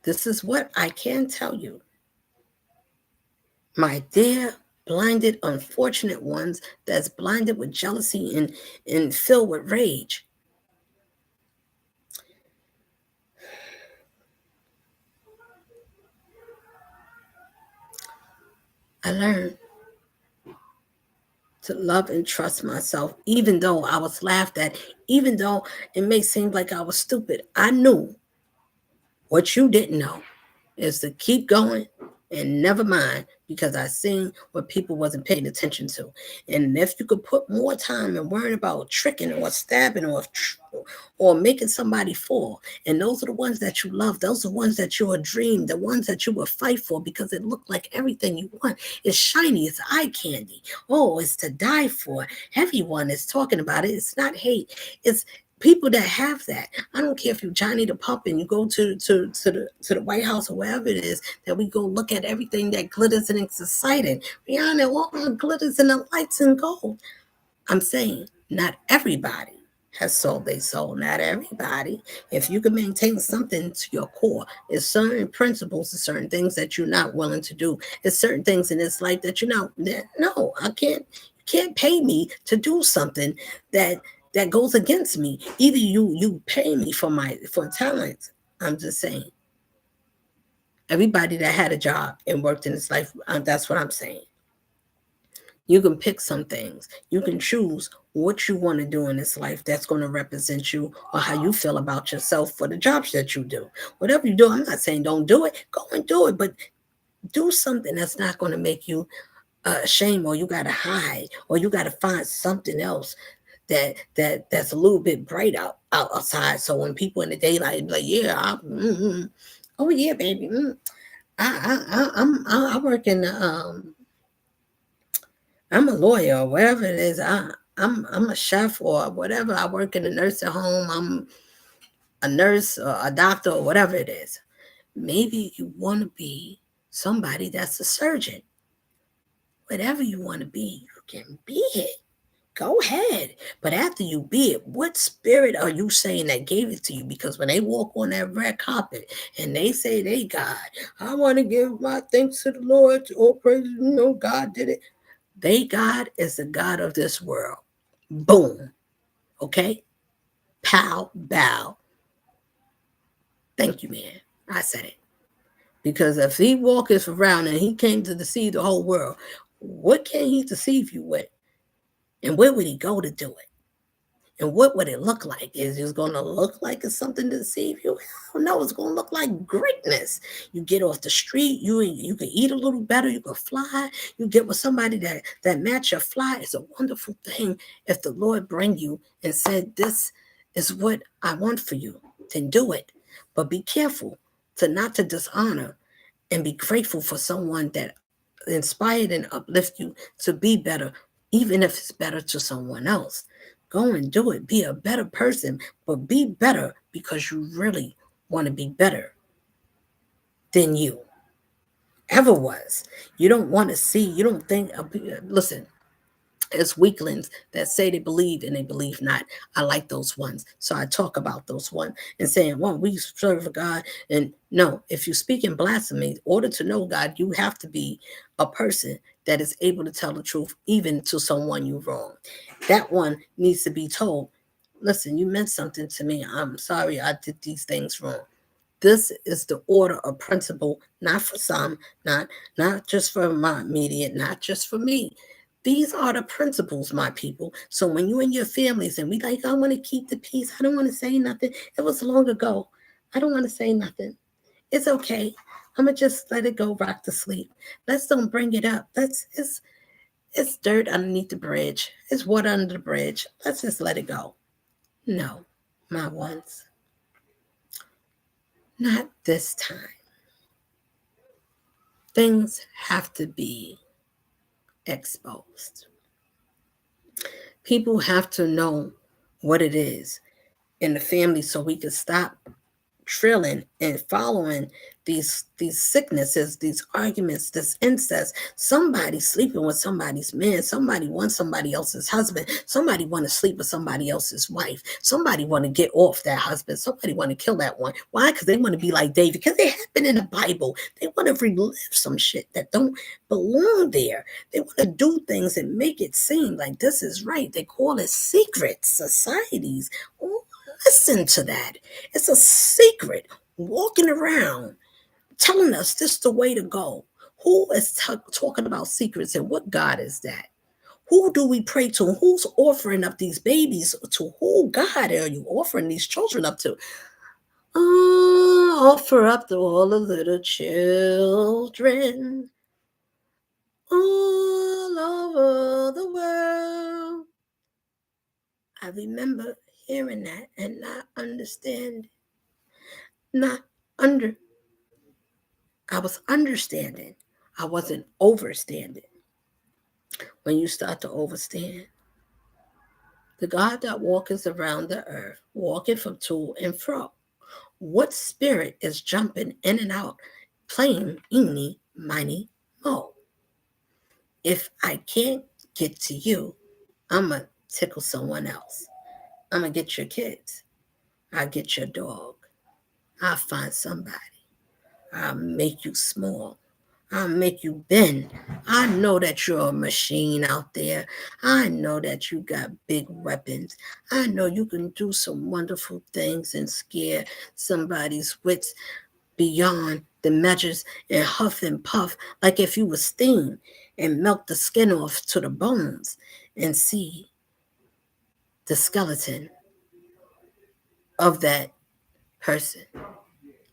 this is what I can tell you. My dear blinded, unfortunate ones that's blinded with jealousy and filled with rage. I learned to love and trust myself, even though I was laughed at, even though it may seem like I was stupid. I knew what you didn't know is to keep going and never mind, because I seen what people wasn't paying attention to. And if you could put more time and worrying about tricking or stabbing or making somebody fall, and those are the ones that you love, those are the ones that you would dream, the ones that you would fight for, because it looked like everything you want. It's shiny, it's eye candy. Oh, it's to die for. Everyone is talking about it. It's not hate. It's people that have that. I don't care if you Johnny the Pup and you go to the White House or wherever it is, that we go look at everything that glitters and it's exciting. Beyond it, all the glitters and the lights and gold. I'm saying not everybody has sold their soul. Not everybody. If you can maintain something to your core, it's certain principles, it's certain things that you're not willing to do. It's certain things in this life that you're not. No, I can't. You can't pay me to do something that goes against me. Either you pay me for talent. I'm just saying. Everybody that had a job and worked in this life, that's what I'm saying. You can pick some things. You can choose what you want to do in this life that's going to represent you or how you feel about yourself for the jobs that you do. Whatever you do, I'm not saying don't do it. Go and do it, but do something that's not going to make you ashamed, or you got to hide, or you got to find something else that's a little bit bright outside. So when people in the daylight be like, yeah, oh yeah, baby, I work in I'm a lawyer or whatever it is. I'm a chef or whatever. I work in a nursing home. I'm a nurse or a doctor or whatever it is. Maybe you want to be somebody that's a surgeon. Whatever you want to be, you can be it. Go ahead. But after you be it, what spirit are you saying that gave it to you? Because when they walk on that red carpet and they say they God, I want to give my thanks to the Lord. Oh, praise, God did it. They God is the God of this world. Boom. Okay? Pow, bow. Thank you, man. I said it. Because if he walketh around and he came to deceive the whole world, what can he deceive you with? And where would he go to do it? And what would it look like? Is it going to look like it's something to deceive you? Hell no, it's going to look like greatness. You get off the street, you can eat a little better, you can fly, you get with somebody that match your fly. It's a wonderful thing if the Lord bring you and said, this is what I want for you, then do it. But be careful not to dishonor and be grateful for someone that inspired and uplift you to be better, even if it's better to someone else. Go and do it. Be a better person, but be better because you really want to be better than you ever was. You don't want to see, you don't think, listen, it's weaklings that say they believe and they believe not. I like those ones. So I talk about those ones and saying, well, we serve a God. And no, if you speak in blasphemy, in order to know God, you have to be a person that is able to tell the truth, even to someone you wrong. That one needs to be told, listen, you meant something to me. I'm sorry I did these things wrong. This is the order of principle, not for some, not just for my immediate, not just for me. These are the principles, my people. So when you and your families and we like, I want to keep the peace. I don't want to say nothing. It was long ago. I don't want to say nothing. It's okay. I'm gonna just let it go, rock to sleep. Let's don't bring it up. It's dirt underneath the bridge. It's water under the bridge. Let's just let it go. No, my ones. Not this time. Things have to be exposed. People have to know what it is in the family so we can stop drilling and following these sicknesses, these arguments, this incest. Somebody sleeping with somebody's man. Somebody wants somebody else's husband. Somebody want to sleep with somebody else's wife. Somebody want to get off that husband. Somebody want to kill that one. Why? Because they want to be like David. Because it happened in the Bible. They want to relive some shit that don't belong there. They want to do things and make it seem like this is right. They call it secret societies. Oh, listen to that. It's a secret walking around telling us this is the way to go. Who is talking about secrets and what God is that? Who do we pray to? Who's offering up these babies to? Who God are you offering these children up to? Offer up to all the little children all over the world. I remember hearing that and not understanding. Not under. I was understanding. I wasn't overstanding. When you start to overstand, the God that walketh around the earth, walking from to and fro. What spirit is jumping in and out, playing eeny, miny, mo? If I can't get to you, I'm going to tickle someone else. I'm going to get your kids. I'll get your dog. I'll find somebody. I'll make you small. I'll make you bend. I know that you're a machine out there. I know that you got big weapons. I know you can do some wonderful things and scare somebody's wits beyond the measures and huff and puff like if you were steam and melt the skin off to the bones and see the skeleton of that person.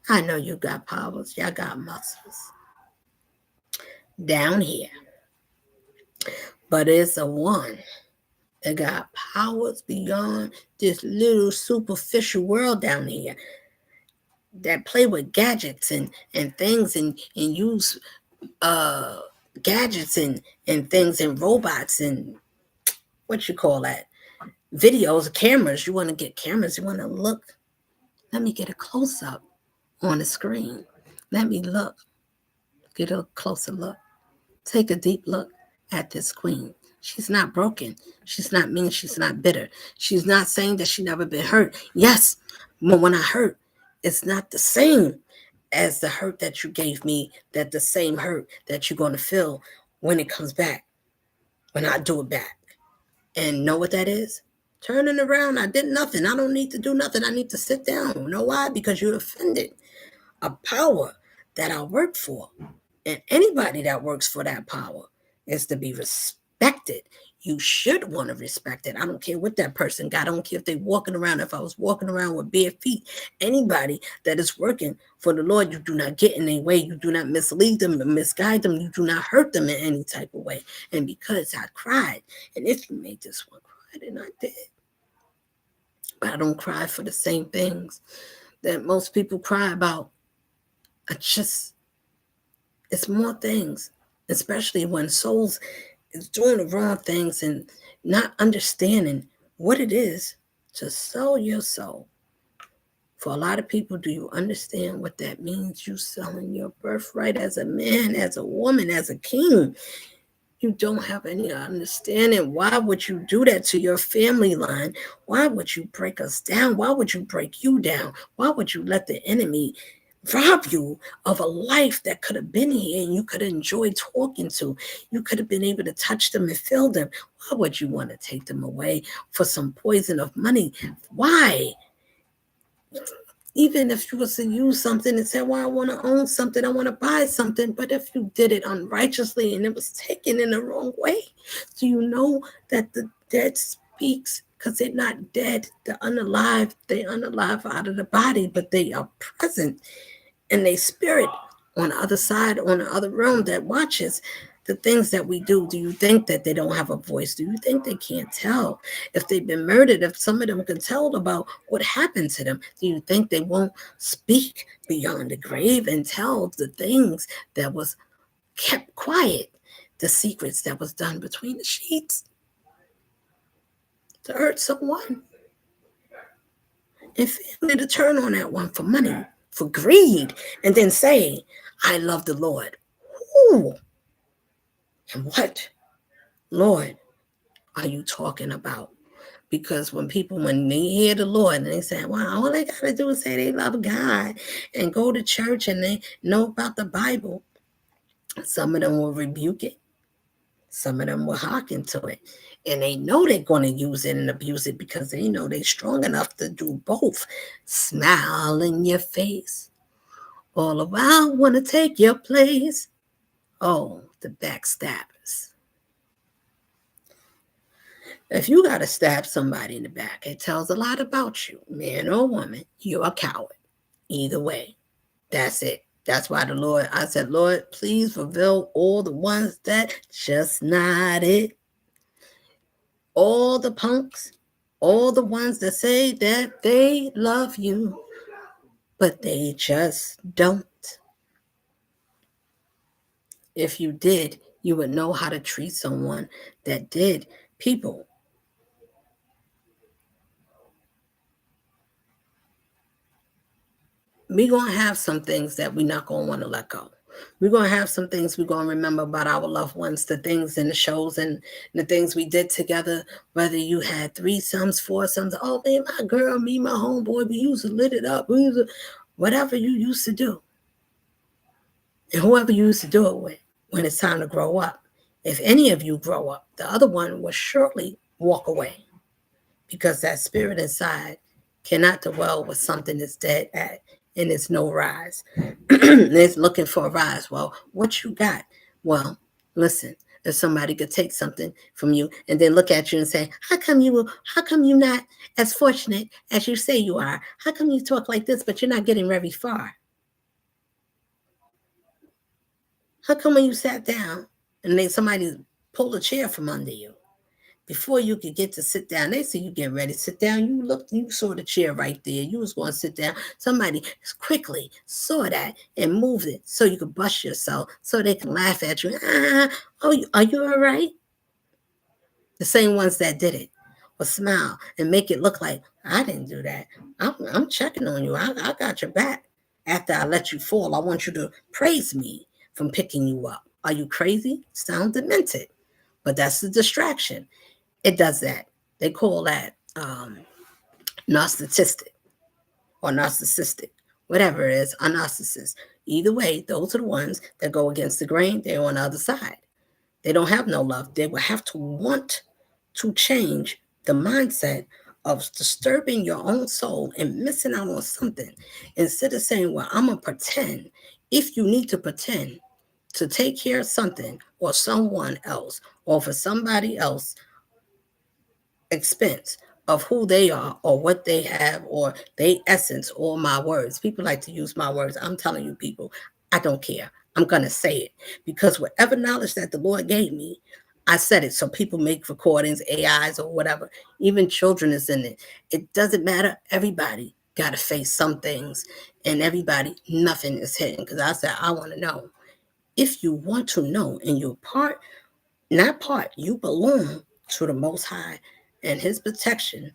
I know you got powers. Y'all got muscles down here. But it's a one that got powers beyond this little superficial world down here that play with gadgets and things and use gadgets and things and robots and what you call that, videos, cameras. You want to get cameras. You want to look. Let me get a close up on the screen. Let me look. Get a closer look. Take a deep look at this queen. She's not broken. She's not mean. She's not bitter. She's not saying that she never been hurt. Yes, but when I hurt, it's not the same as the hurt that you gave me, that the same hurt that you're going to feel when it comes back, when I do it back. And know what that is? Turning around. I did nothing. I don't need to do nothing. I need to sit down. You know why? Because you offended a power that I work for. And anybody that works for that power is to be respected. You should want to respect it. I don't care what that person got. I don't care if they're walking around. If I was walking around with bare feet, anybody that is working for the Lord, you do not get in their way. You do not mislead them and misguide them. You do not hurt them in any type of way. And because I cried, and if you made this one cry, then I did. But I don't cry for the same things that most people cry about. It's more things, especially when souls is doing the wrong things and not understanding what it is to sell your soul. For a lot of people, do you understand what that means? You selling your birthright as a man, as a woman, as a king. You don't have any understanding. Why would you do that to your family line? Why would you break us down? Why would you break you down? Why would you let the enemy rob you of a life that could have been here and you could have enjoyed talking to? You could have been able to touch them and feel them. Why would you want to take them away for some poison of money? Why? Even if you was to use something and say, well, I want to own something, I want to buy something, but if you did it unrighteously and it was taken in the wrong way, do you know that the dead speaks? Because they're not dead, they're unalive. They're unalive out of the body, but they are present and they spirit on the other side, on the other realm that watches the things that we do. Do you think that they don't have a voice? Do you think they can't tell if they've been murdered? If some of them can tell about what happened to them, do you think they won't speak beyond the grave and tell the things that was kept quiet, the secrets that was done between the sheets to hurt someone? And family to turn on that one for money, for greed, and then say, I love the Lord. Ooh. And what, Lord, are you talking about? Because when they hear the Lord and they say, well, all they got to do is say they love God and go to church and they know about the Bible, some of them will rebuke it. Some of them will hearken to it. And they know they're going to use it and abuse it because they know they're strong enough to do both. Smile in your face. All the while, want to take your place. Oh, the backstabbers. If you got to stab somebody in the back, it tells a lot about you, man or woman. You're a coward. Either way, that's it. That's why I said, Lord, please reveal all the ones that just not it. All the punks, all the ones that say that they love you, but they just don't. If you did, you would know how to treat someone that did. People, we're going to have some things that we're not going to want to let go. We're going to have some things we're going to remember about our loved ones, the things in the shows and the things we did together, whether you had 3 sons, 4 sons. Oh, man, my girl, me, my homeboy, we used to lit it up. We used to, whatever you used to do. And whoever you used to do it with when it's time to grow up. If any of you grow up, the other one will surely walk away because that spirit inside cannot dwell with something that's dead at and it's no rise. It's looking for a rise. Well, what you got? Well, listen, if somebody could take something from you and then look at you and say, how come you not as fortunate as you say you are? How come you talk like this, but you're not getting very far? How come when you sat down and then somebody pulled a chair from under you, before you could get to sit down, they see you get ready to sit down. You looked, you saw the chair right there. You was going to sit down. Somebody quickly saw that and moved it so you could bust yourself, so they can laugh at you. Oh, are you all right? The same ones that did it will smile and make it look like I didn't do that. I'm checking on you. I got your back. After I let you fall, I want you to praise me from picking you up. Are you crazy? Sound demented. But that's the distraction. It does that. They call that narcissistic or narcissistic, whatever it is, a narcissist. Either way, those are the ones that go against the grain. They're on the other side. They don't have no love. They will have to want to change the mindset of disturbing your own soul and missing out on something instead of saying, well, I'm going to pretend. If you need to pretend to take care of something or someone else or for somebody else expense of who they are or what they have or they essence or my words. People like to use my words. I'm telling you, people, I don't care. I'm going to say it because whatever knowledge that the Lord gave me, I said it. So people make recordings, AIs or whatever. Even children is in it. It doesn't matter. Everybody got to face some things and everybody, nothing is hidden. Because I said, I want to know. If you want to know and you're part, not part, you belong to the Most High and his protection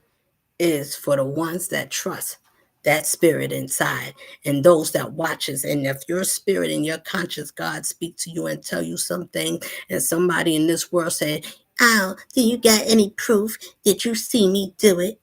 is for the ones that trust that spirit inside and those that watches. And if your spirit and your conscious God speak to you and tell you something and somebody in this world said, oh, do you got any proof? Did you see me do it?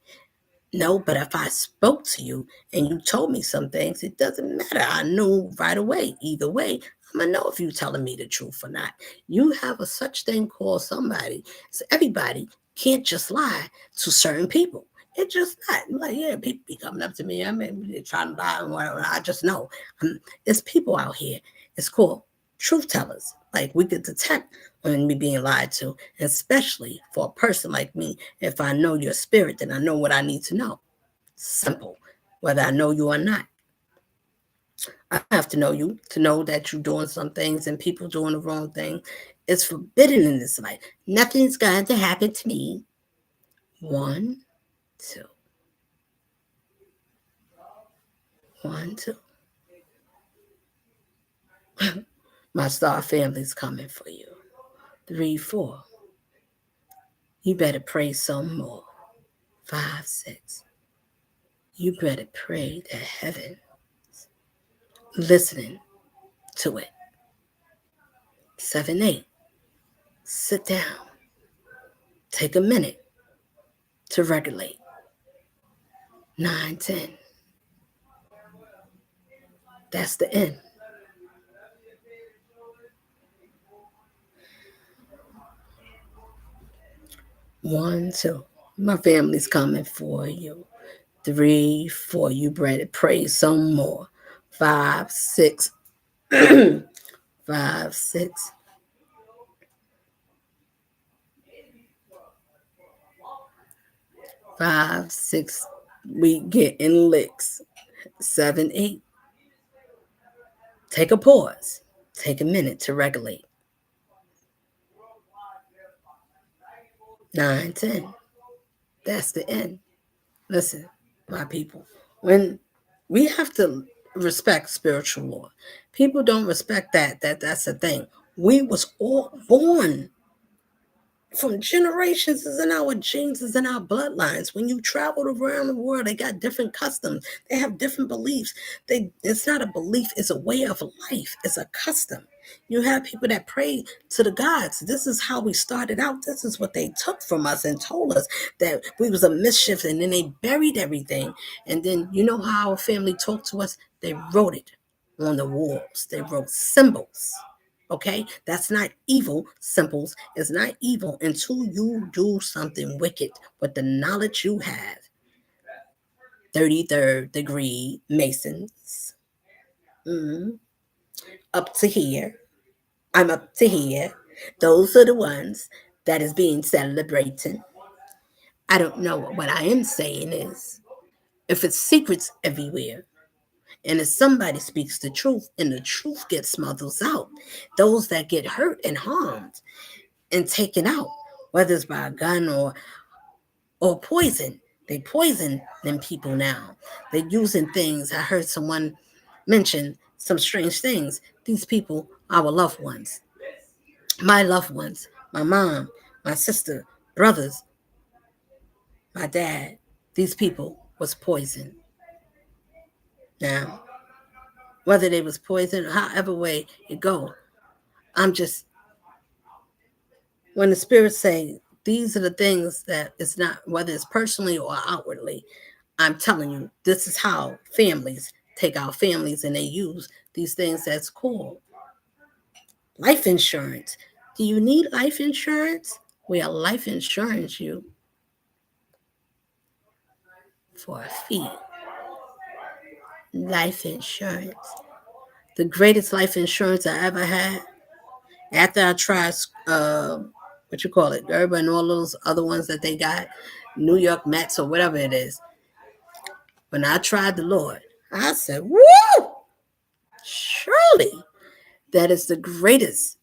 No, but if I spoke to you and you told me some things, it doesn't matter. I knew right away. Either way, I'm gonna know if you're telling me the truth or not. You have a such thing called somebody. So everybody can't just lie to certain people. It's just not like, yeah, people be coming up to me. I mean, they're trying to lie and whatever. I just know. It's people out here. It's called truth tellers. Like we could detect when we being lied to, especially for a person like me. If I know your spirit, then I know what I need to know. Simple. Whether I know you or not. I have to know you to know that you're doing some things and people doing the wrong thing. It's forbidden in this life. Nothing's going to happen to me. 1, 2. 1, 2. My star family's coming for you. 3, 4. You better pray some more. 5, 6. You better pray that heaven listening to it. 7, 8. Sit down. Take a minute to regulate. 9, 10. That's the end. One, two. My family's coming for you. 3, 4. You better pray some more. 5, 6. 5, 6. 5, 6. We getting licks. 7, 8. Take a pause. Take a minute to regulate. 9, 10. That's the end. Listen, my people, when we have to respect spiritual law, people don't respect that. That's the thing. We was all born from generations is in our genes, is in our bloodlines. When you travel around the world, they got different customs. They have different beliefs. It's not a belief, it's a way of life. It's a custom. You have people that pray to the gods. This is how we started out. This is what they took from us and told us that we was a mischief, and then they buried everything. And then you know how our family talked to us? They wrote it on the walls. They wrote symbols. Okay, that's not evil. Symbols is not evil until you do something wicked with the knowledge you have. 33rd degree Masons. Mhm. Up to here. I'm up to here. Those are the ones that is being celebrated. I don't know. What I am saying is if it's secrets everywhere, and if somebody speaks the truth and the truth gets smothered out, those that get hurt and harmed and taken out, whether it's by a gun or poison. They poison them people now. They're using things. I heard someone mention some strange things. These people, our loved ones, my loved ones, my mom, my sister, brothers, my dad, these people was poisoned. Now, whether they was poisoned, however way it go, I'm just, when the spirits say these are the things that it's not, whether it's personally or outwardly, I'm telling you, this is how families take out families and they use these things that's called life insurance. Do you need life insurance? Well, life insurance you for a fee. Life insurance. The greatest life insurance I ever had after I tried, what you call it, Gerber and all those other ones that they got, New York Mets or whatever it is. When I tried the Lord, I said, woo! Surely that is the greatest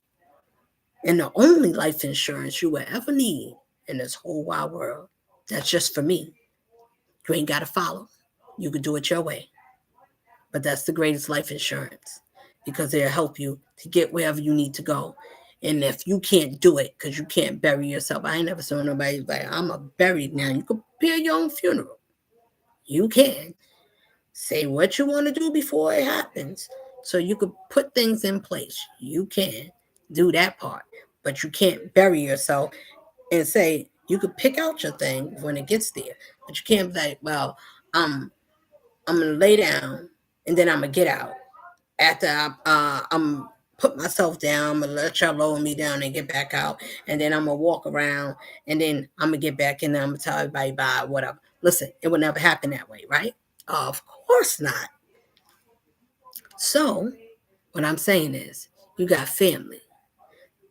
and the only life insurance you will ever need in this whole wide world. That's just for me. You ain't got to follow. You can do it your way. But that's the greatest life insurance because it'll help you to get wherever you need to go. And if you can't do it because you can't bury yourself, I ain't never saw nobody like, I'm a buried now. You can prepare your own funeral. You can. Say what you want to do before it happens. So you could put things in place. You can do that part. But you can't bury yourself and say, you could pick out your thing when it gets there. But you can't be like, well, I'm going to lay down and then I'm going to get out. After I'm put myself down, I'm going to let y'all lower me down and get back out. And then I'm going to walk around and then I'm going to get back and then I'm going to tell everybody bye, whatever. Listen, it would never happen that way, right? Of course not. So what I'm saying is you got family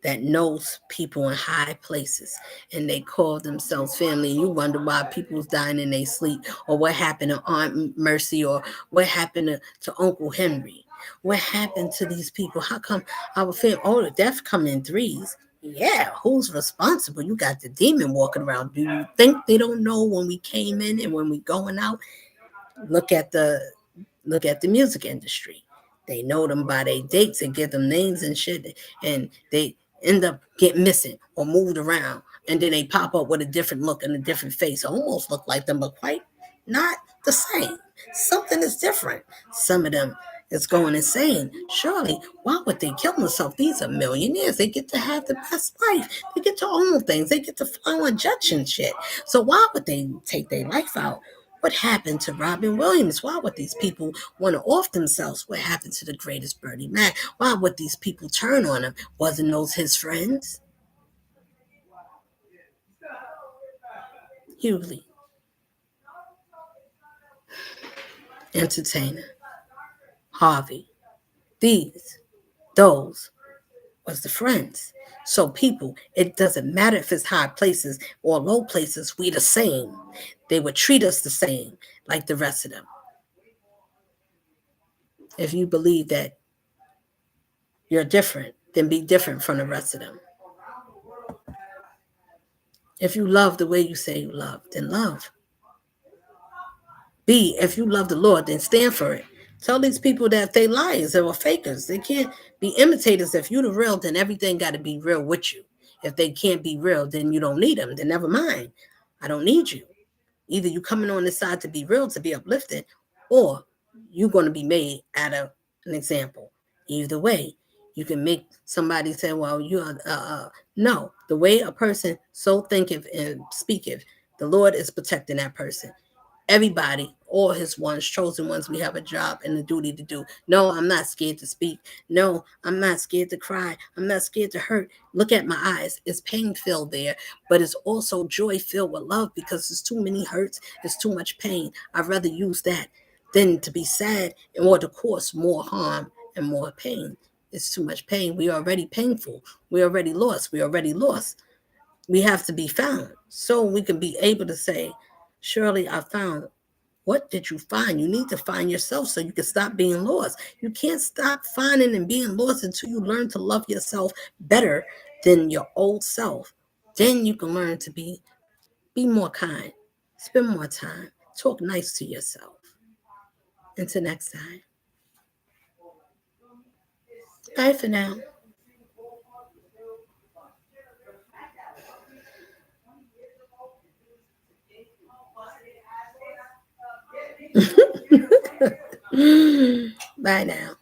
that knows people in high places and they call themselves family and you wonder why people's dying in their sleep or what happened to Aunt Mercy or what happened to Uncle Henry. What happened to these people? How come our family, the death come in threes? Yeah, who's responsible? You got the demon walking around. Do you think they don't know when we came in and when we going out? Look at the music industry. They know them by their dates and give them names and shit, and they end up getting missing or moved around, and then they pop up with a different look and a different face, almost look like them, but quite not the same. Something is different. Some of them is going insane. Surely, why would they kill themselves? These are millionaires. They get to have the best life. They get to own things. They get to fly on jets and shit. So why would they take their life out? What happened to Robin Williams? Why would these people want to off themselves? What happened to the greatest Bernie Mac? Why would these people turn on him? Wasn't those his friends? Hughley, entertainer. Harvey, those was the friends. So people, it doesn't matter if it's high places or low places, we the same. They would treat us the same like the rest of them. If you believe that you're different, then be different from the rest of them. If you love the way you say you love, then love. If you love the Lord, then stand for it. Tell these people that they liars, they were fakers. They can't be imitators. If you the real, then everything got to be real with you. If they can't be real, then you don't need them. Then never mind. I don't need you. Either you coming on this side to be real, to be uplifted, or you're going to be made out of an example. Either way, you can make somebody say, well, you are, no. The way a person so thinketh and speaketh, the Lord is protecting that person. Everybody, all his ones, chosen ones, we have a job and a duty to do. No, I'm not scared to speak. No, I'm not scared to cry. I'm not scared to hurt. Look at my eyes. It's pain filled there, but it's also joy filled with love because there's too many hurts. There's too much pain. I'd rather use that than to be sad and or to cause more harm and more pain. It's too much pain. We are already painful. We already lost. We already lost. We have to be found so we can be able to say, surely I found. What did you find? You need to find yourself so you can stop being lost. You can't stop finding and being lost until you learn to love yourself better than your old self. Then you can learn to be more kind, spend more time, talk nice to yourself. Until next time. Bye for now. Bye now.